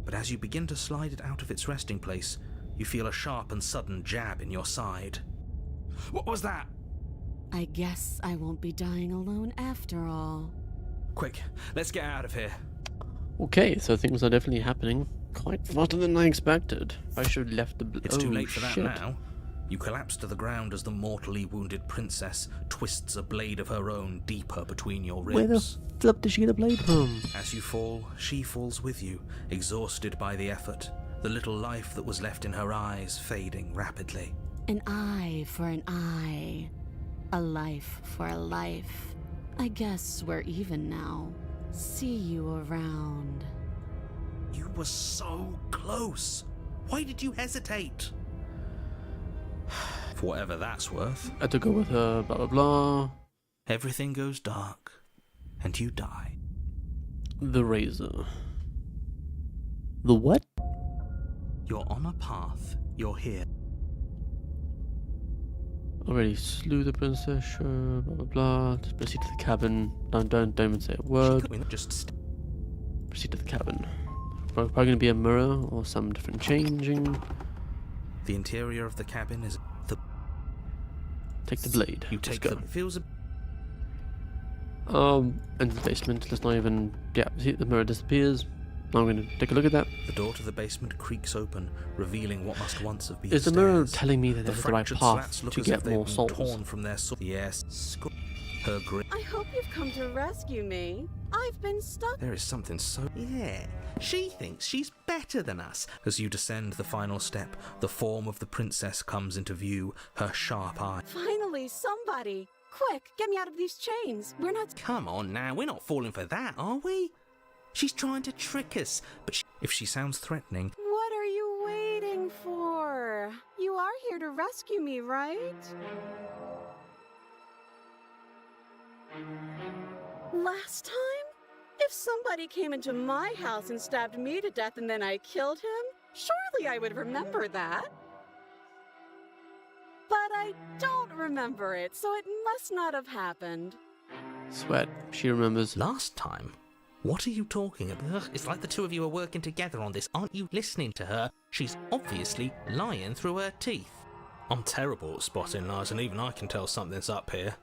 But as you begin to slide it out of its resting place, you feel a sharp and sudden jab in your side. What was that? I guess I won't be dying alone after all. Quick, let's get out of here. Okay, so things are definitely happening quite faster than I expected. I should have left the... It's too late for that now. You collapse to the ground as the mortally wounded princess twists a blade of her own deeper between your ribs. Where the flip did she get a blade from? As you fall, she falls with you, exhausted by the effort, the little life that was left in her eyes fading rapidly. An eye for an eye. A life for a life. I guess we're even now. See you around. You were so close. Why did you hesitate? For whatever that's worth. I had to go with her, blah blah blah. Everything goes dark, and you die. The razor. The what? You're on a path. You're here. Already slew the princess, sure, blah blah blah. Just proceed to the cabin. Don't even say a word. Proceed to the cabin. Probably gonna be a mirror or some different changing. The interior of the cabin is the... Take the blade. You take Let's the... Feels a... Into the basement. Let's not even... Yeah, see, the mirror disappears. Now I'm going to take a look at that. The door to the basement creaks open, revealing what must once have been Is the stairs. mirror telling me that there's the right fractured path slats look to as get if they've more been souls? torn from their yes. Her grip. I hope you've come to rescue me. I've been stuck. There is something so... Yeah, she thinks she's better than us. As you descend the final step, the form of the princess comes into view, her sharp eye. Finally, somebody. Quick, get me out of these chains. We're not... Come on now, we're not falling for that, are we? She's trying to trick us, but if she sounds threatening... What are you waiting for? You are here to rescue me, right? Last time? If somebody came into my house and stabbed me to death and then I killed him, surely I would remember that. But I don't remember it, so it must not have happened. Sweat. She remembers. Last time? What are you talking about? Ugh, it's like the two of you are working together on this. Aren't you listening to her? She's obviously lying through her teeth. I'm terrible at spotting lies, and even I can tell something's up here.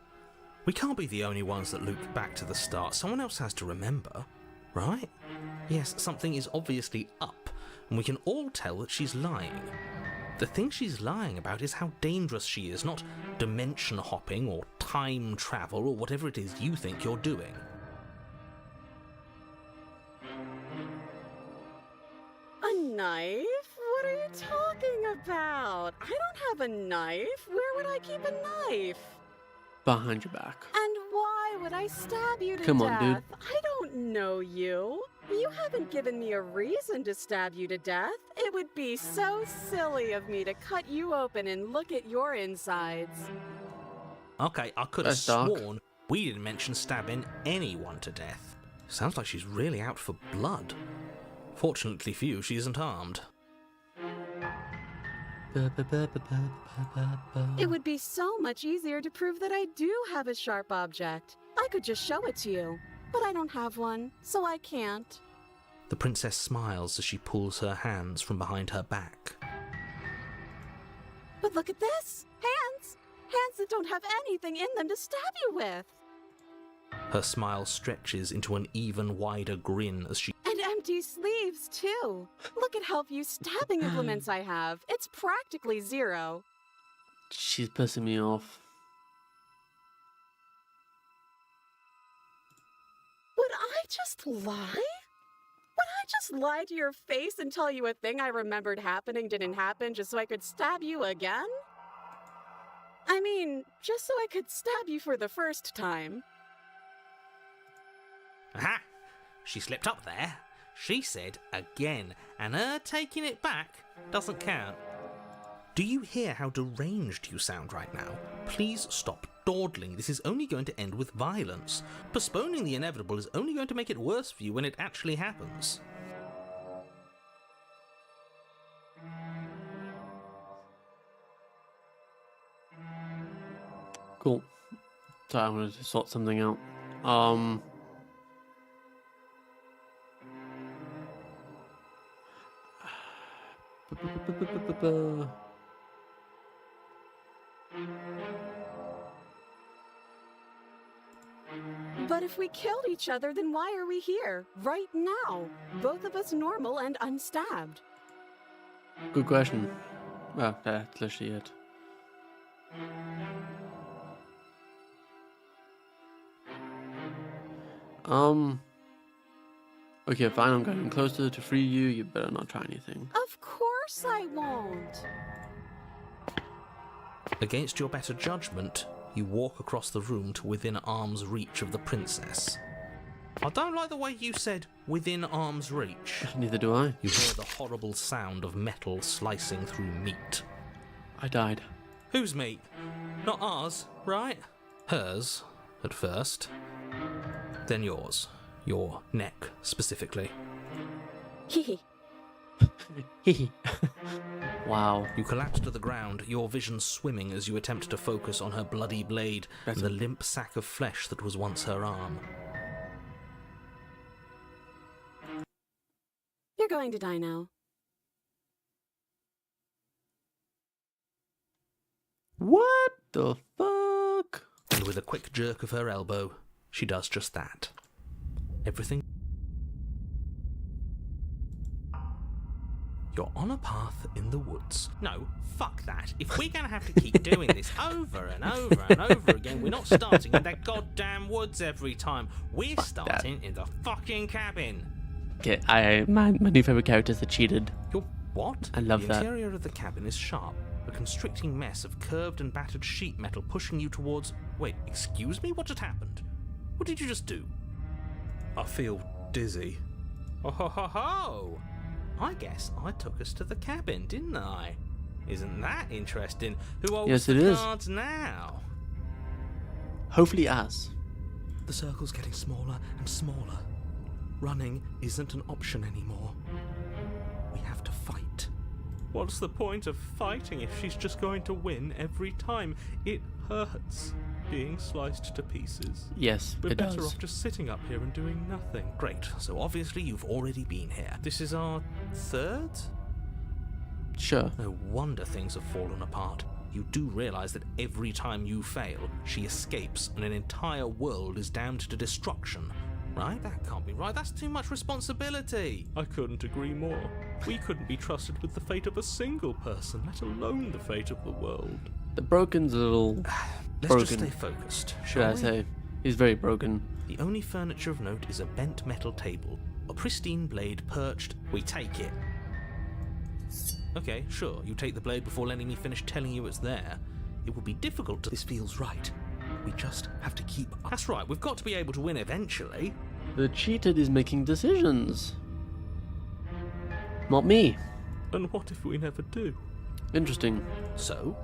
We can't be the only ones that loop back to the start. Someone else has to remember, right? Yes, something is obviously up, and we can all tell that she's lying. The thing she's lying about is how dangerous she is, not dimension hopping or time travel or whatever it is you think you're doing. A knife? What are you talking about? I don't have a knife. Where would I keep a knife? Behind your back. And why would I stab you to Come death? on, dude. I don't know you. You haven't given me a reason to stab you to death. It would be so silly of me to cut you open and look at your insides. Okay, I could have That's dark. sworn we didn't mention stabbing anyone to death. Sounds like she's really out for blood. Fortunately for you, she isn't armed. It would be so much easier to prove that I do have a sharp object. I could just show it to you, but I don't have one, so I can't. The princess smiles as she pulls her hands from behind her back. But look at this! Hands! Hands that don't have anything in them to stab you with! Her smile stretches into an even wider grin as she... And empty sleeves, too! Look at how few stabbing implements I have. It's practically zero. She's pissing me off. Would I just lie? Would I just lie to your face and tell you a thing I remembered happening didn't happen just so I could stab you again? I mean, just so I could stab you for the first time. Aha! She slipped up there. She said again, and her taking it back doesn't count. Do you hear how deranged you sound right now? Please stop dawdling. This is only going to end with violence. Postponing the inevitable is only going to make it worse for you when it actually happens. Cool. So I'm gonna sort something out. But if we killed each other, then why are we here? Right now. Both of us normal and unstabbed. Good question. Well, that's literally it. Okay, fine, I'm getting closer to free you. You better not try anything. Of course I won't. Against your better judgment, you walk across the room to within arm's reach of the princess. I don't like the way you said within arm's reach. Neither do I. You hear the horrible sound of metal slicing through meat. I died. Whose meat? Not ours, right? Hers, at first. Then yours. Your neck, specifically. Hehe. Hehe. Wow. You collapse to the ground, your vision swimming as you attempt to focus on her bloody blade and the limp sack of flesh that was once her arm. You're going to die now. What the fuck? And with a quick jerk of her elbow, she does just that. Everything... You're on a path in the woods. No, fuck that. If we're going to have to keep doing this over and over and over again, we're not starting in that goddamn woods every time. We're starting in the fucking cabin. Okay, my new favorite character is the cheated. You're what? I love the that. The interior of the cabin is sharp. A constricting mess of curved and battered sheet metal pushing you towards... Wait, excuse me? What just happened? What did you just do? I feel dizzy. Oh ho ho ho! I guess I took us to the cabin, didn't I? Isn't that interesting? Who holds Yes, the it is. cards now? Hopefully us. The circle's getting smaller and smaller. Running isn't an option anymore. We have to fight. What's the point of fighting if she's just going to win every time? It hurts being sliced to pieces. Yes, We're it better does. off just sitting up here and doing nothing. Great, so obviously you've already been here. This is our third? Sure. No wonder things have fallen apart. You do realise that every time you fail, she escapes and an entire world is damned to destruction. Right? That can't be right. That's too much responsibility. I couldn't agree more. We couldn't be trusted with the fate of a single person, let alone the fate of the world. The broken's a little Let's broken. just stay focused. Should I say? He's very broken. The only furniture of note is a bent metal table. A pristine blade perched. We take it. Okay, sure, you take the blade before letting me finish telling you it's there. It would be difficult to... This feels right. We just have to keep up. That's right, we've got to be able to win eventually. The cheated is making decisions. Not me. And what if we never do? Interesting. So,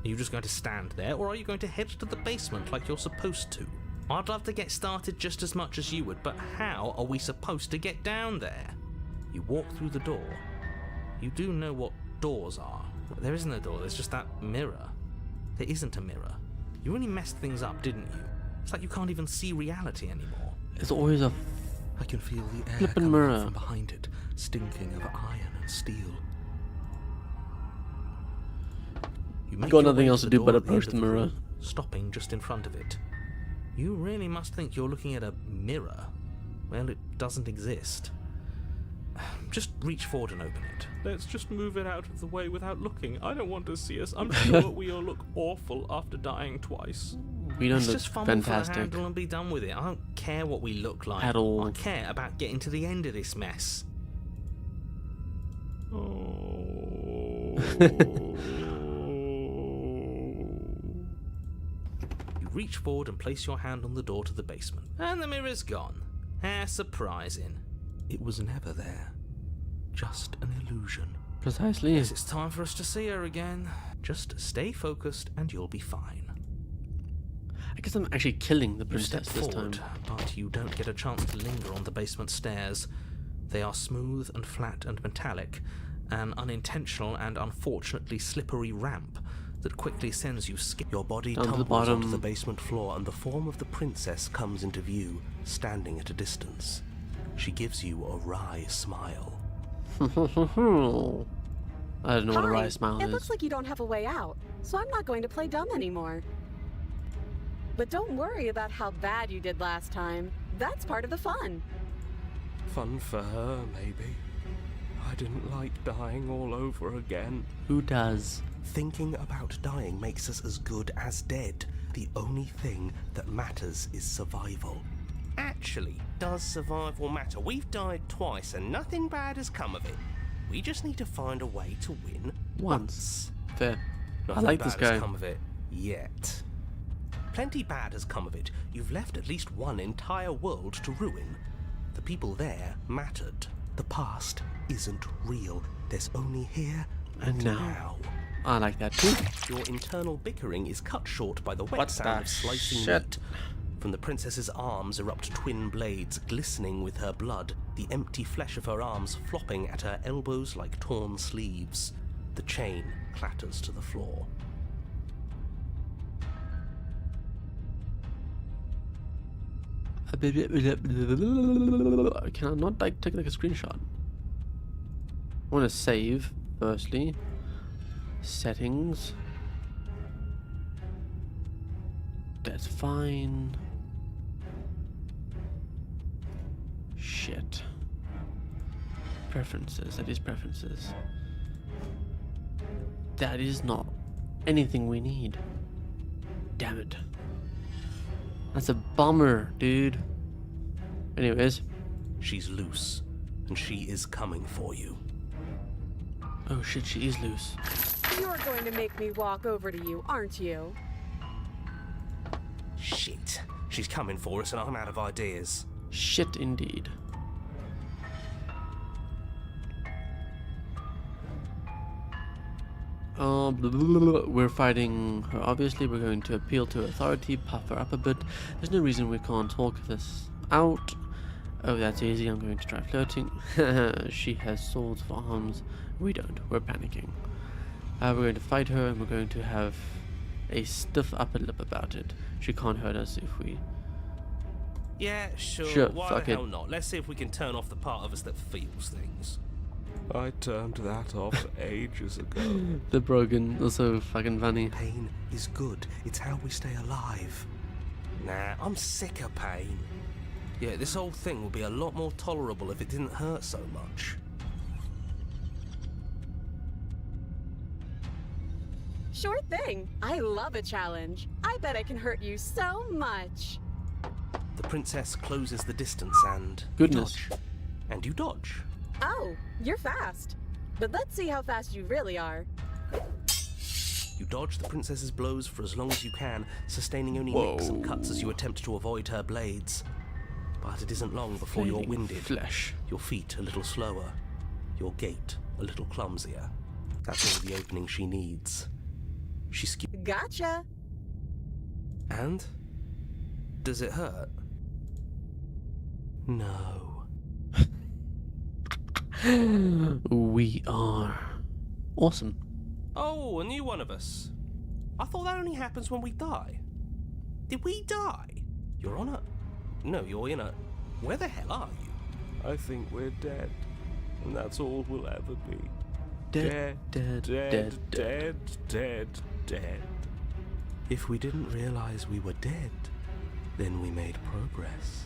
are you just going to stand there, or are you going to head to the basement like you're supposed to? I'd love to get started just as much as you would, but how are we supposed to get down there? You walk through the door. You do know what doors are. There isn't a door, there's just that mirror. There isn't a mirror. You really messed things up, didn't you? It's like you can't even see reality anymore. It's always a I can feel the air flippin' coming mirror. from behind it, stinking of iron and steel. You make got your nothing way else to to the do but door at the approach end the of mirror. room, stopping just in front of it. You really must think you're looking at a mirror. Well, it doesn't exist. Just reach forward and open it. Let's just move it out of the way without looking. I don't want to see us. I'm sure we all look awful after dying twice. We don't Let's look just fumble for the fantastic handle and be done with it. I don't care what we look like. at all. I care about getting to the end of this mess. Oh. You reach forward and place your hand on the door to the basement. And the mirror's gone. How surprising. It was never there. Just an illusion. Precisely. Guess it's time for us to see her again. Just stay focused and you'll be fine. I guess I'm actually killing the You step princess this time. forward, but you don't get a chance to linger on the basement stairs. They are smooth and flat and metallic, an unintentional and unfortunately slippery ramp that quickly sends you Your body Down to the tumbles onto bottom. the basement floor and the form of the princess comes into view, standing at a distance. She gives you a wry smile. I don't know what a wry smile It is. looks like you don't have a way out, so I'm not going to play dumb anymore. But don't worry about how bad you did last time. That's part of the fun. Fun for her, maybe. I didn't like dying all over again. Who does? Thinking about dying makes us as good as dead. The only thing that matters is survival. Actually, does survival matter? We've died twice and nothing bad has come of it. We just need to find a way to win Once. Fair. Nothing like this bad has guy. come of it yet. Plenty bad has come of it. You've left at least one entire world to ruin. The people there mattered. The past isn't real. There's only here And now. I like that too. Your internal bickering is cut short by the wet What sound the of slicing shit? meat. From the princess's arms erupt twin blades, glistening with her blood, the empty flesh of her arms flopping at her elbows like torn sleeves. The chain clatters to the floor. Can I not like take like a screenshot? I want to save firstly. Settings. That's fine. Shit. Preferences. That is preferences. That is not anything we need. Damn it. That's a bummer, dude. Anyways. She's loose, and she is coming for you. Oh shit, she is loose. You're going to make me walk over to you, aren't you? Shit. She's coming for us and I'm out of ideas. Shit indeed. We're fighting her, obviously. We're going to appeal to authority, puff her up a bit. There's no reason we can't talk this out. Oh, that's easy. I'm going to try flirting. She has swords for arms. We don't. We're panicking. We're going to fight her, and we're going to have a stiff upper lip about it. She can't hurt us if we... Yeah, sure. Sure, Why fuck the it. hell not? Let's see if we can turn off the part of us that feels things. I turned that off ages ago. The broken, also fucking funny. Pain is good. It's how we stay alive. Nah, I'm sick of pain. Yeah, this whole thing would be a lot more tolerable if it didn't hurt so much. Sure thing. I love a challenge. I bet I can hurt you so much. The princess closes the distance and... Goodness. You dodge. And you dodge. Oh, you're fast. But let's see how fast you really are. You dodge the princess's blows for as long as you can, sustaining only nicks and cuts as you attempt to avoid her blades. But it isn't long before you're Flaming winded, flesh. your feet a little slower, your gait a little clumsier. That's all the opening she needs. She Gotcha! And? Does it hurt? No. We are awesome. Oh, a new one of us. I thought that only happens when we die. Did we die? You're on a... No, you're in a... Where the hell are you? I think we're dead. And that's all we'll ever be. Dead, dead, dead, dead, dead, dead. If we didn't realize we were dead, then we made progress.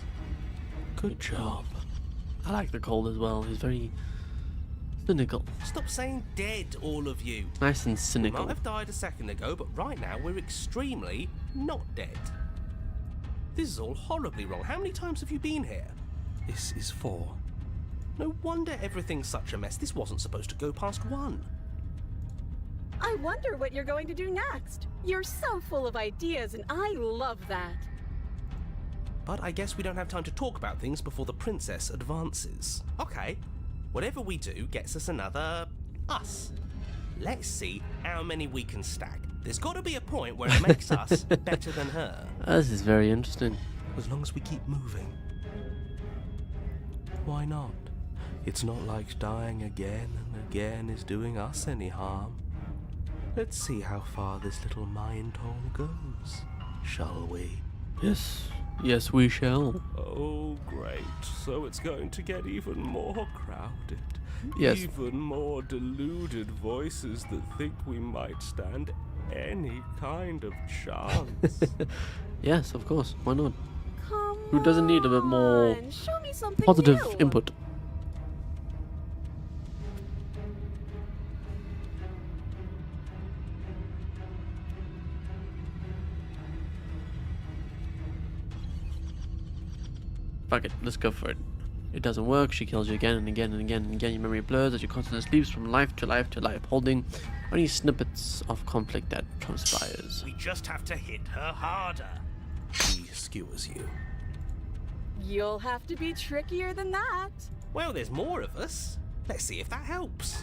Good job. I like the cold as well. He's very cynical. Stop saying dead, all of you. Nice and We cynical. might have died a second ago, but right now we're extremely not dead. This is all horribly wrong. How many times have you been here? This is 4. No wonder everything's such a mess. This wasn't supposed to go past 1. I wonder what you're going to do next. You're so full of ideas, and I love that. But I guess we don't have time to talk about things before the princess advances. Okay, whatever we do gets us another us. Let's see how many we can stack. There's got to be a point where it makes us better than her. This is very interesting. As long as we keep moving. Why not? It's not like dying again and again is doing us any harm. Let's see how far this little mind hole goes, shall we? Yes, yes, we shall. Oh, great. So it's going to get even more crowded. Yes. Even more deluded voices that think we might stand any kind of chance. Yes, of course. Why not? Come Who doesn't need a bit more on, show me something positive new. input? Fuck it, let's go for it. It doesn't work, she kills you again and again and again and again. Your memory blurs as you constantly sleeps from life to life to life, holding only snippets of conflict that transpires. We just have to hit her harder. She skewers you. You'll have to be trickier than that. Well, there's more of us. Let's see if that helps.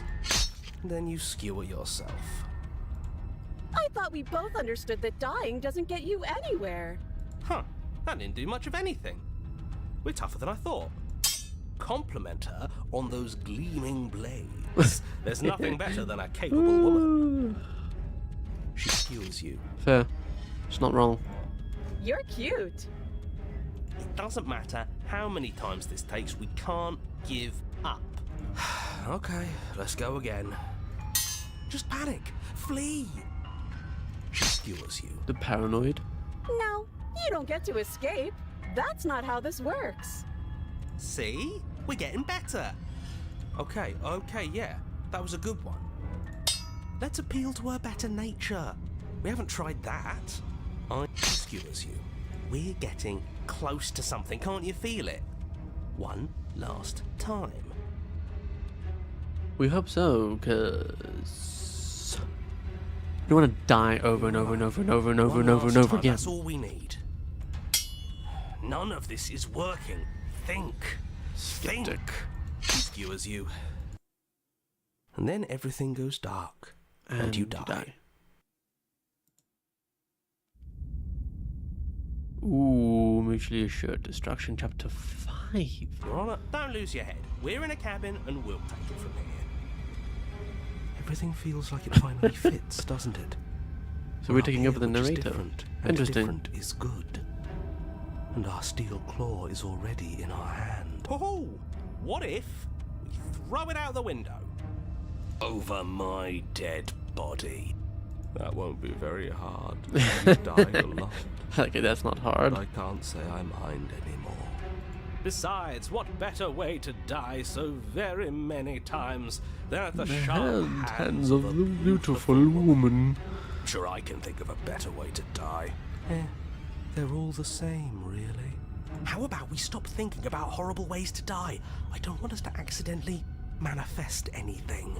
Then you skewer yourself. I thought we both understood that dying doesn't get you anywhere. Huh, that didn't do much of anything. We're tougher than I thought. Compliment her on those gleaming blades. There's nothing better than a capable woman. She skewers you. Fair. It's not wrong. You're cute. It doesn't matter how many times this takes, we can't give up. Okay, let's go again. Just panic. Flee. She skewers you. The paranoid. No, you don't get to escape. That's not how this works. See? We're getting better. Okay, yeah. That was a good one. Let's appeal to her better nature. We haven't tried that. She skewers you. We're getting close to something. Can't you feel it? One last time. We hope so, because you don't want to die over and over and over and over and over and over and over again. That's all we need. None of this is working. Think. Skeptic. She skewers you. And then everything goes dark. And you die. Ooh, mutually assured destruction, chapter 5. Your Honor, don't lose your head. We're in a cabin and we'll take it from here. Everything feels like it finally fits, doesn't it? So we're taking over the Which is narrator. different, and Interesting. different is good. And our steel claw is already in our hand. Oh, what if we throw it out the window? Over my dead body. That won't be very hard. I've died a lot. Okay, that's not hard. I can't say I mind anymore. Besides, what better way to die so very many times than at the The sharp hands of the beautiful woman. Sure, I can think of a better way to die. They're all the same, really. How about we stop thinking about horrible ways to die? I don't want us to accidentally manifest anything.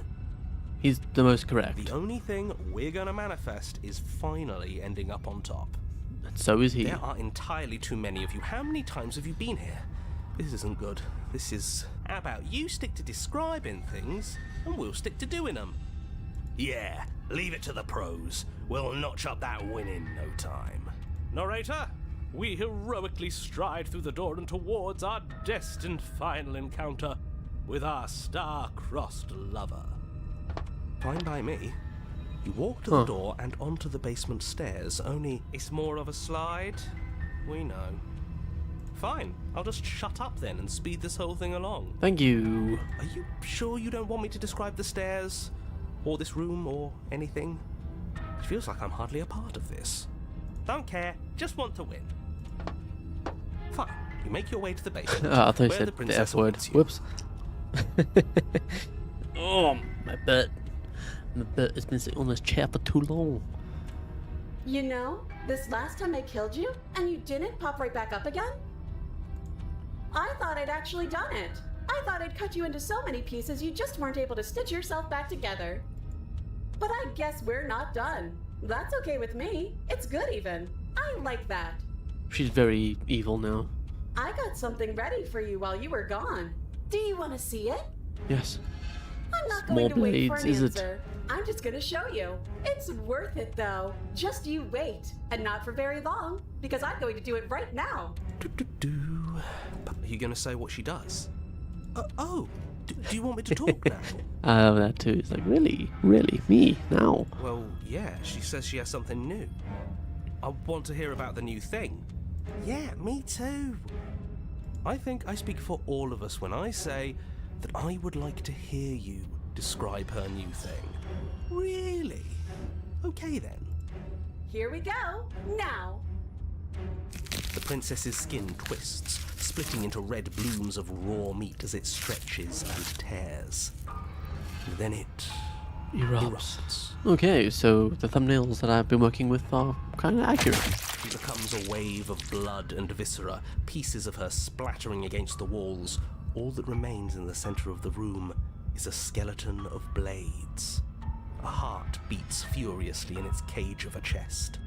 He's the most correct. The only thing we're gonna manifest is finally ending up on top. And so is he. There are entirely too many of you. How many times have you been here? This isn't good. This is... How about you stick to describing things, and we'll stick to doing them? Yeah, leave it to the pros. We'll notch up that win in no time. Narrator, we heroically stride through the door and towards our destined final encounter with our star-crossed lover. Fine by me. You walk to the door and onto the basement stairs, only it's more of a slide. We know. Fine, I'll just shut up then and speed this whole thing along. Thank you. Are you sure you don't want me to describe the stairs? Or this room, or anything? It feels like I'm hardly a part of this. Don't care, just want to win. Fine, you make your way to the basement. I thought you where said the the princess F word. awaits you. Whoops. Oh, my butt. My butt has been sitting on this chair for too long. You know, this last time I killed you, and you didn't pop right back up again? I thought I'd actually done it. I thought I'd cut you into so many pieces you just weren't able to stitch yourself back together. But I guess we're not done. That's okay with me. It's good even. I like that. She's very evil now. I got something ready for you while you were gone. Do you want to see it? Yes. I'm not Small going to wait for blades, an is it? answer. I'm just going to show you. It's worth it though. Just you wait. And not for very long, because I'm going to do it right now. Are you going to say what she does? Do you want me to talk now? I love that too. It's like, really? Really? Me? Now? Well, yeah, she says she has something new. I want to hear about the new thing. Yeah, me too. I think I speak for all of us when I say that I would like to hear you describe her new thing. Really? Okay then. Here we go. Now. The princess's skin twists, splitting into red blooms of raw meat as it stretches and tears. Then it erupts. Okay, so the thumbnails that I've been working with are kind of accurate. She becomes a wave of blood and viscera, pieces of her splattering against the walls. All that remains in the center of the room is a skeleton of blades. A heart beats furiously in its cage of a chest.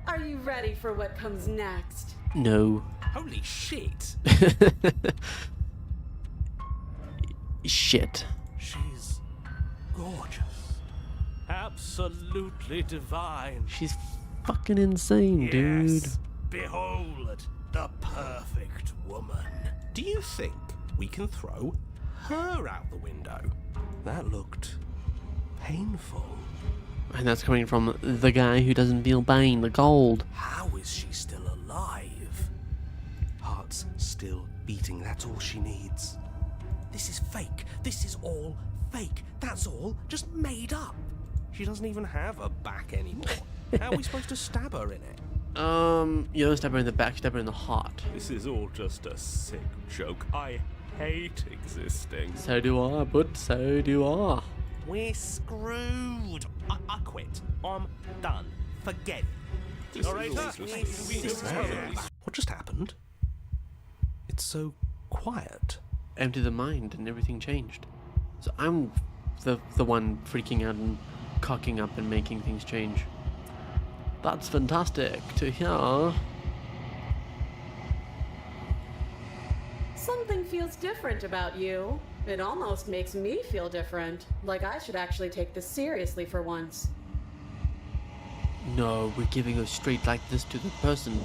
Are you ready for what comes next? No. Holy shit! Shit. She's gorgeous. Absolutely divine. She's fucking insane, dude. Yes, behold, the perfect woman. Do you think we can throw her out the window? That looked painful. And that's coming from the guy who doesn't feel pain, the cold. How is she still alive? Heart's still beating, that's all she needs. This is fake. This is all fake. That's all just made up. She doesn't even have a back anymore. How are we supposed to stab her in it? You don't stab her in the back, stab her in the heart. This is all just a sick joke. I hate existing. So do I, bud, so do I. We're screwed. I quit. I'm done. Forget it. What just happened? It's so quiet. Empty the mind and everything changed. So I'm the one freaking out and cocking up and making things change. That's fantastic to hear. Something feels different about you. It almost makes me feel different. Like I should actually take this seriously for once. No, we're giving her straight like this to the person.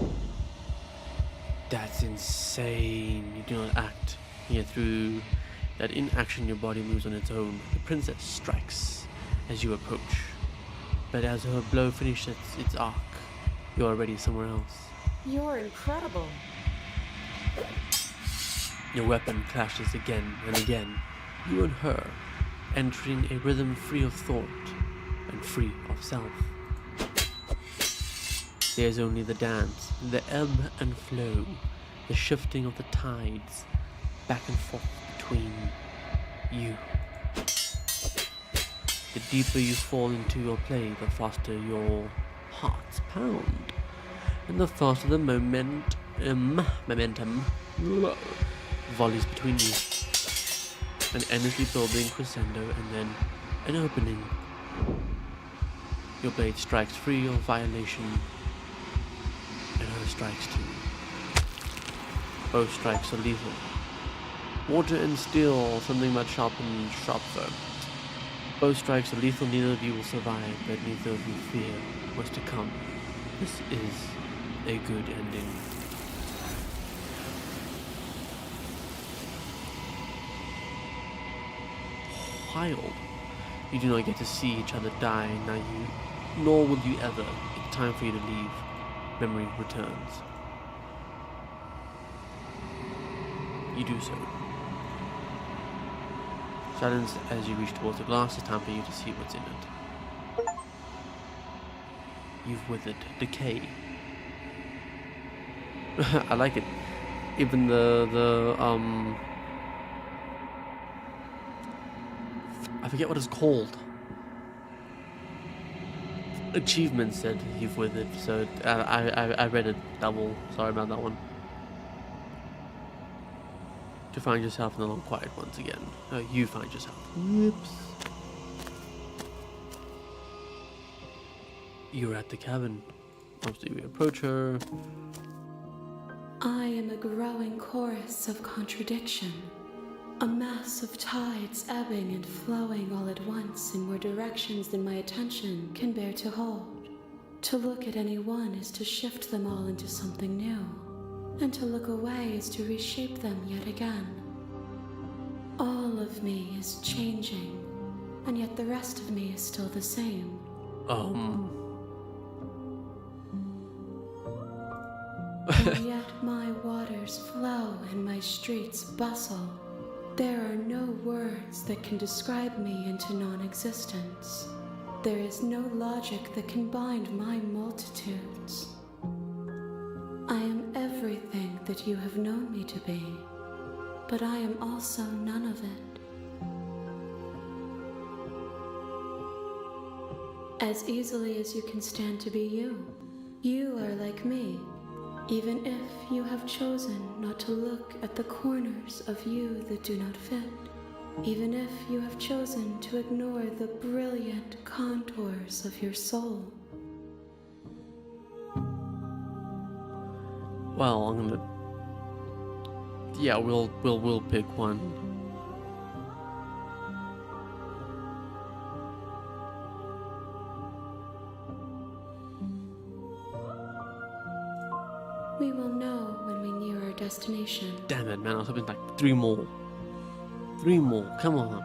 That's insane. You do not act. Yet through that inaction your body moves on its own. The princess strikes as you approach. But as her blow finishes its arc, you're already somewhere else. You're incredible. Your weapon clashes again and again, you and her, entering a rhythm free of thought and free of self. There's only the dance, the ebb and flow, the shifting of the tides, back and forth between you. The deeper you fall into your play, the faster your hearts pound, and the faster the momentum volleys between you, an endlessly building crescendo, and then An opening. Your blade strikes free of violation. Another strikes too. Both strikes are lethal. Water and steel, something much sharper. Both strikes are lethal, neither of you will survive, but neither of you fear what's to come. This is a good ending. Wild. You do not get to see each other die, nor will you ever. It's time for you to leave. Memory returns. You do so. Silence as you reach towards the glass. It's time for you to see what's in it. You've withered. Decay. I like it. Even the I forget what it's called. Achievement said you've withered, so I read it double. Sorry about that one. To find yourself in the long quiet once again. You find yourself. Whoops. You're at the cabin. Obviously, we approach her. I am a growing chorus of contradiction. A mass of tides ebbing and flowing all at once in more directions than my attention can bear to hold. To look at any one is to shift them all into something new, and to look away is to reshape them yet again. All of me is changing, and yet the rest of me is still the same. And yet my waters flow and my streets bustle. There are no words that can describe me into non-existence. There is no logic that can bind my multitudes. I am everything that you have known me to be, but I am also none of it. As easily as you can stand to be you, you are like me. Even if you have chosen not to look at the corners of you that do not fit, even if you have chosen to ignore the brilliant contours of your soul. Well, I'm gonna. Yeah, we'll pick one. We will know when we near our destination. Damn it, man! I was hoping like 3 more. 3 more. Come on.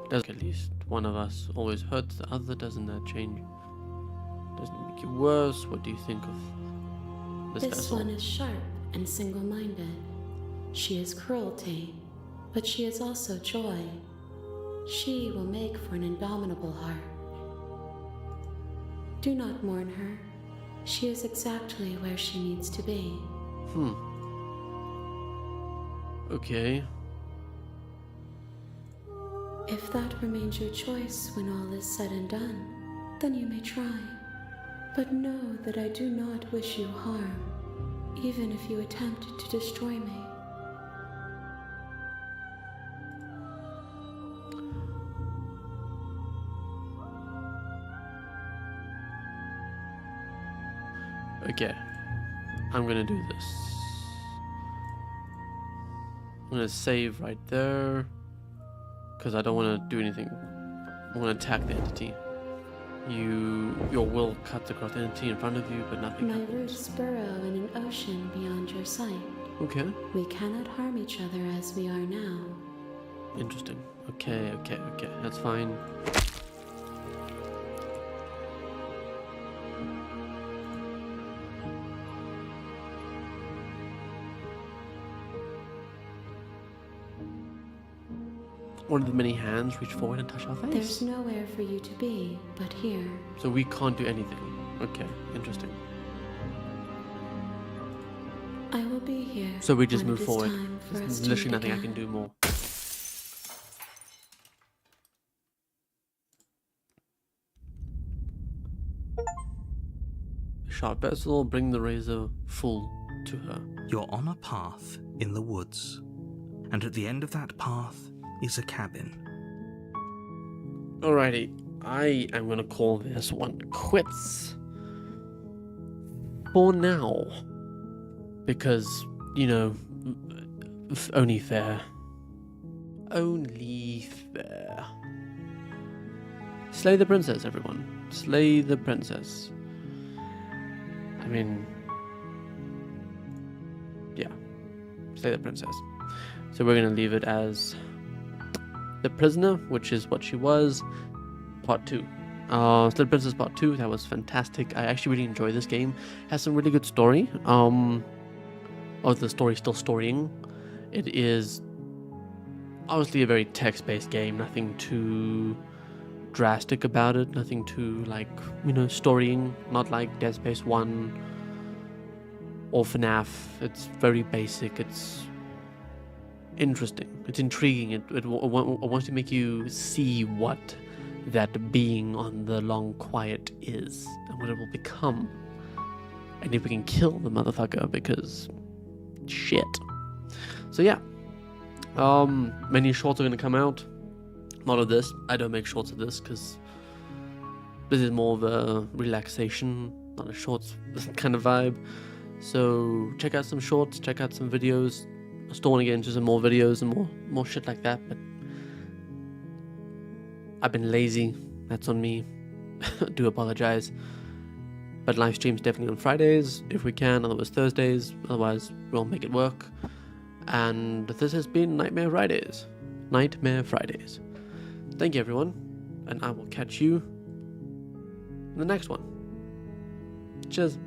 Does at least one of us always hurts the other? Doesn't that change? Doesn't it make it worse? What do you think of this vessel? One is sharp and single-minded. She is cruelty, but she is also joy. She will make for an indomitable heart. Do not mourn her. She is exactly where she needs to be. Okay. If that remains your choice when all is said and done, then you may try. But know that I do not wish you harm, even if you attempt to destroy me. Okay. I'm gonna do this. I'm gonna save right there, because I don't want to do anything. I'm gonna attack the entity. Your will cuts across the entity in front of you, but nothing My happens. roots burrow in an ocean beyond your sight. Okay. We cannot harm each other as we are now. Interesting. Okay. That's fine. One of the many hands reach forward and touch our face. There's nowhere for you to be but here. So we can't do anything. Okay, interesting. I will be here. So we just when move it is forward. time for us There's to literally meet nothing I again. can do more. Sharp vessel, bring the razor full to her. You're on a path in the woods. And at the end of that path is a cabin. Alrighty, I am gonna call this one quits for now, because, you know, only fair. Only fair. Slay the princess, everyone. Slay the princess. I mean, yeah, slay the princess. So we're gonna leave it as The Prisoner, which is what she was, part 2. Slay the Princess part 2, that was fantastic. I actually really enjoy this game. It has some really good story. The story's still storying. It is obviously a very text-based game, nothing too drastic about it, nothing too, like, you know, storying, not like Dead Space 1 or FNAF. It's very basic, it's interesting, it's intriguing, it wants to make you see what that being on the long quiet is, and what it will become, and if we can kill the motherfucker, because shit. So yeah, many shorts are going to come out. Not of this. I don't make shorts of this because this is more of a relaxation, not a shorts kind of vibe. So check out some shorts, check out some videos. I still want to get into some more videos and more shit like that, but I've been lazy. That's on me. I do apologize. But live streams definitely on Fridays if we can, otherwise Thursdays. Otherwise we'll make it work. And this has been Nightmare Fridays. Nightmare Fridays. Thank you, everyone, and I will catch you in the next one. Cheers.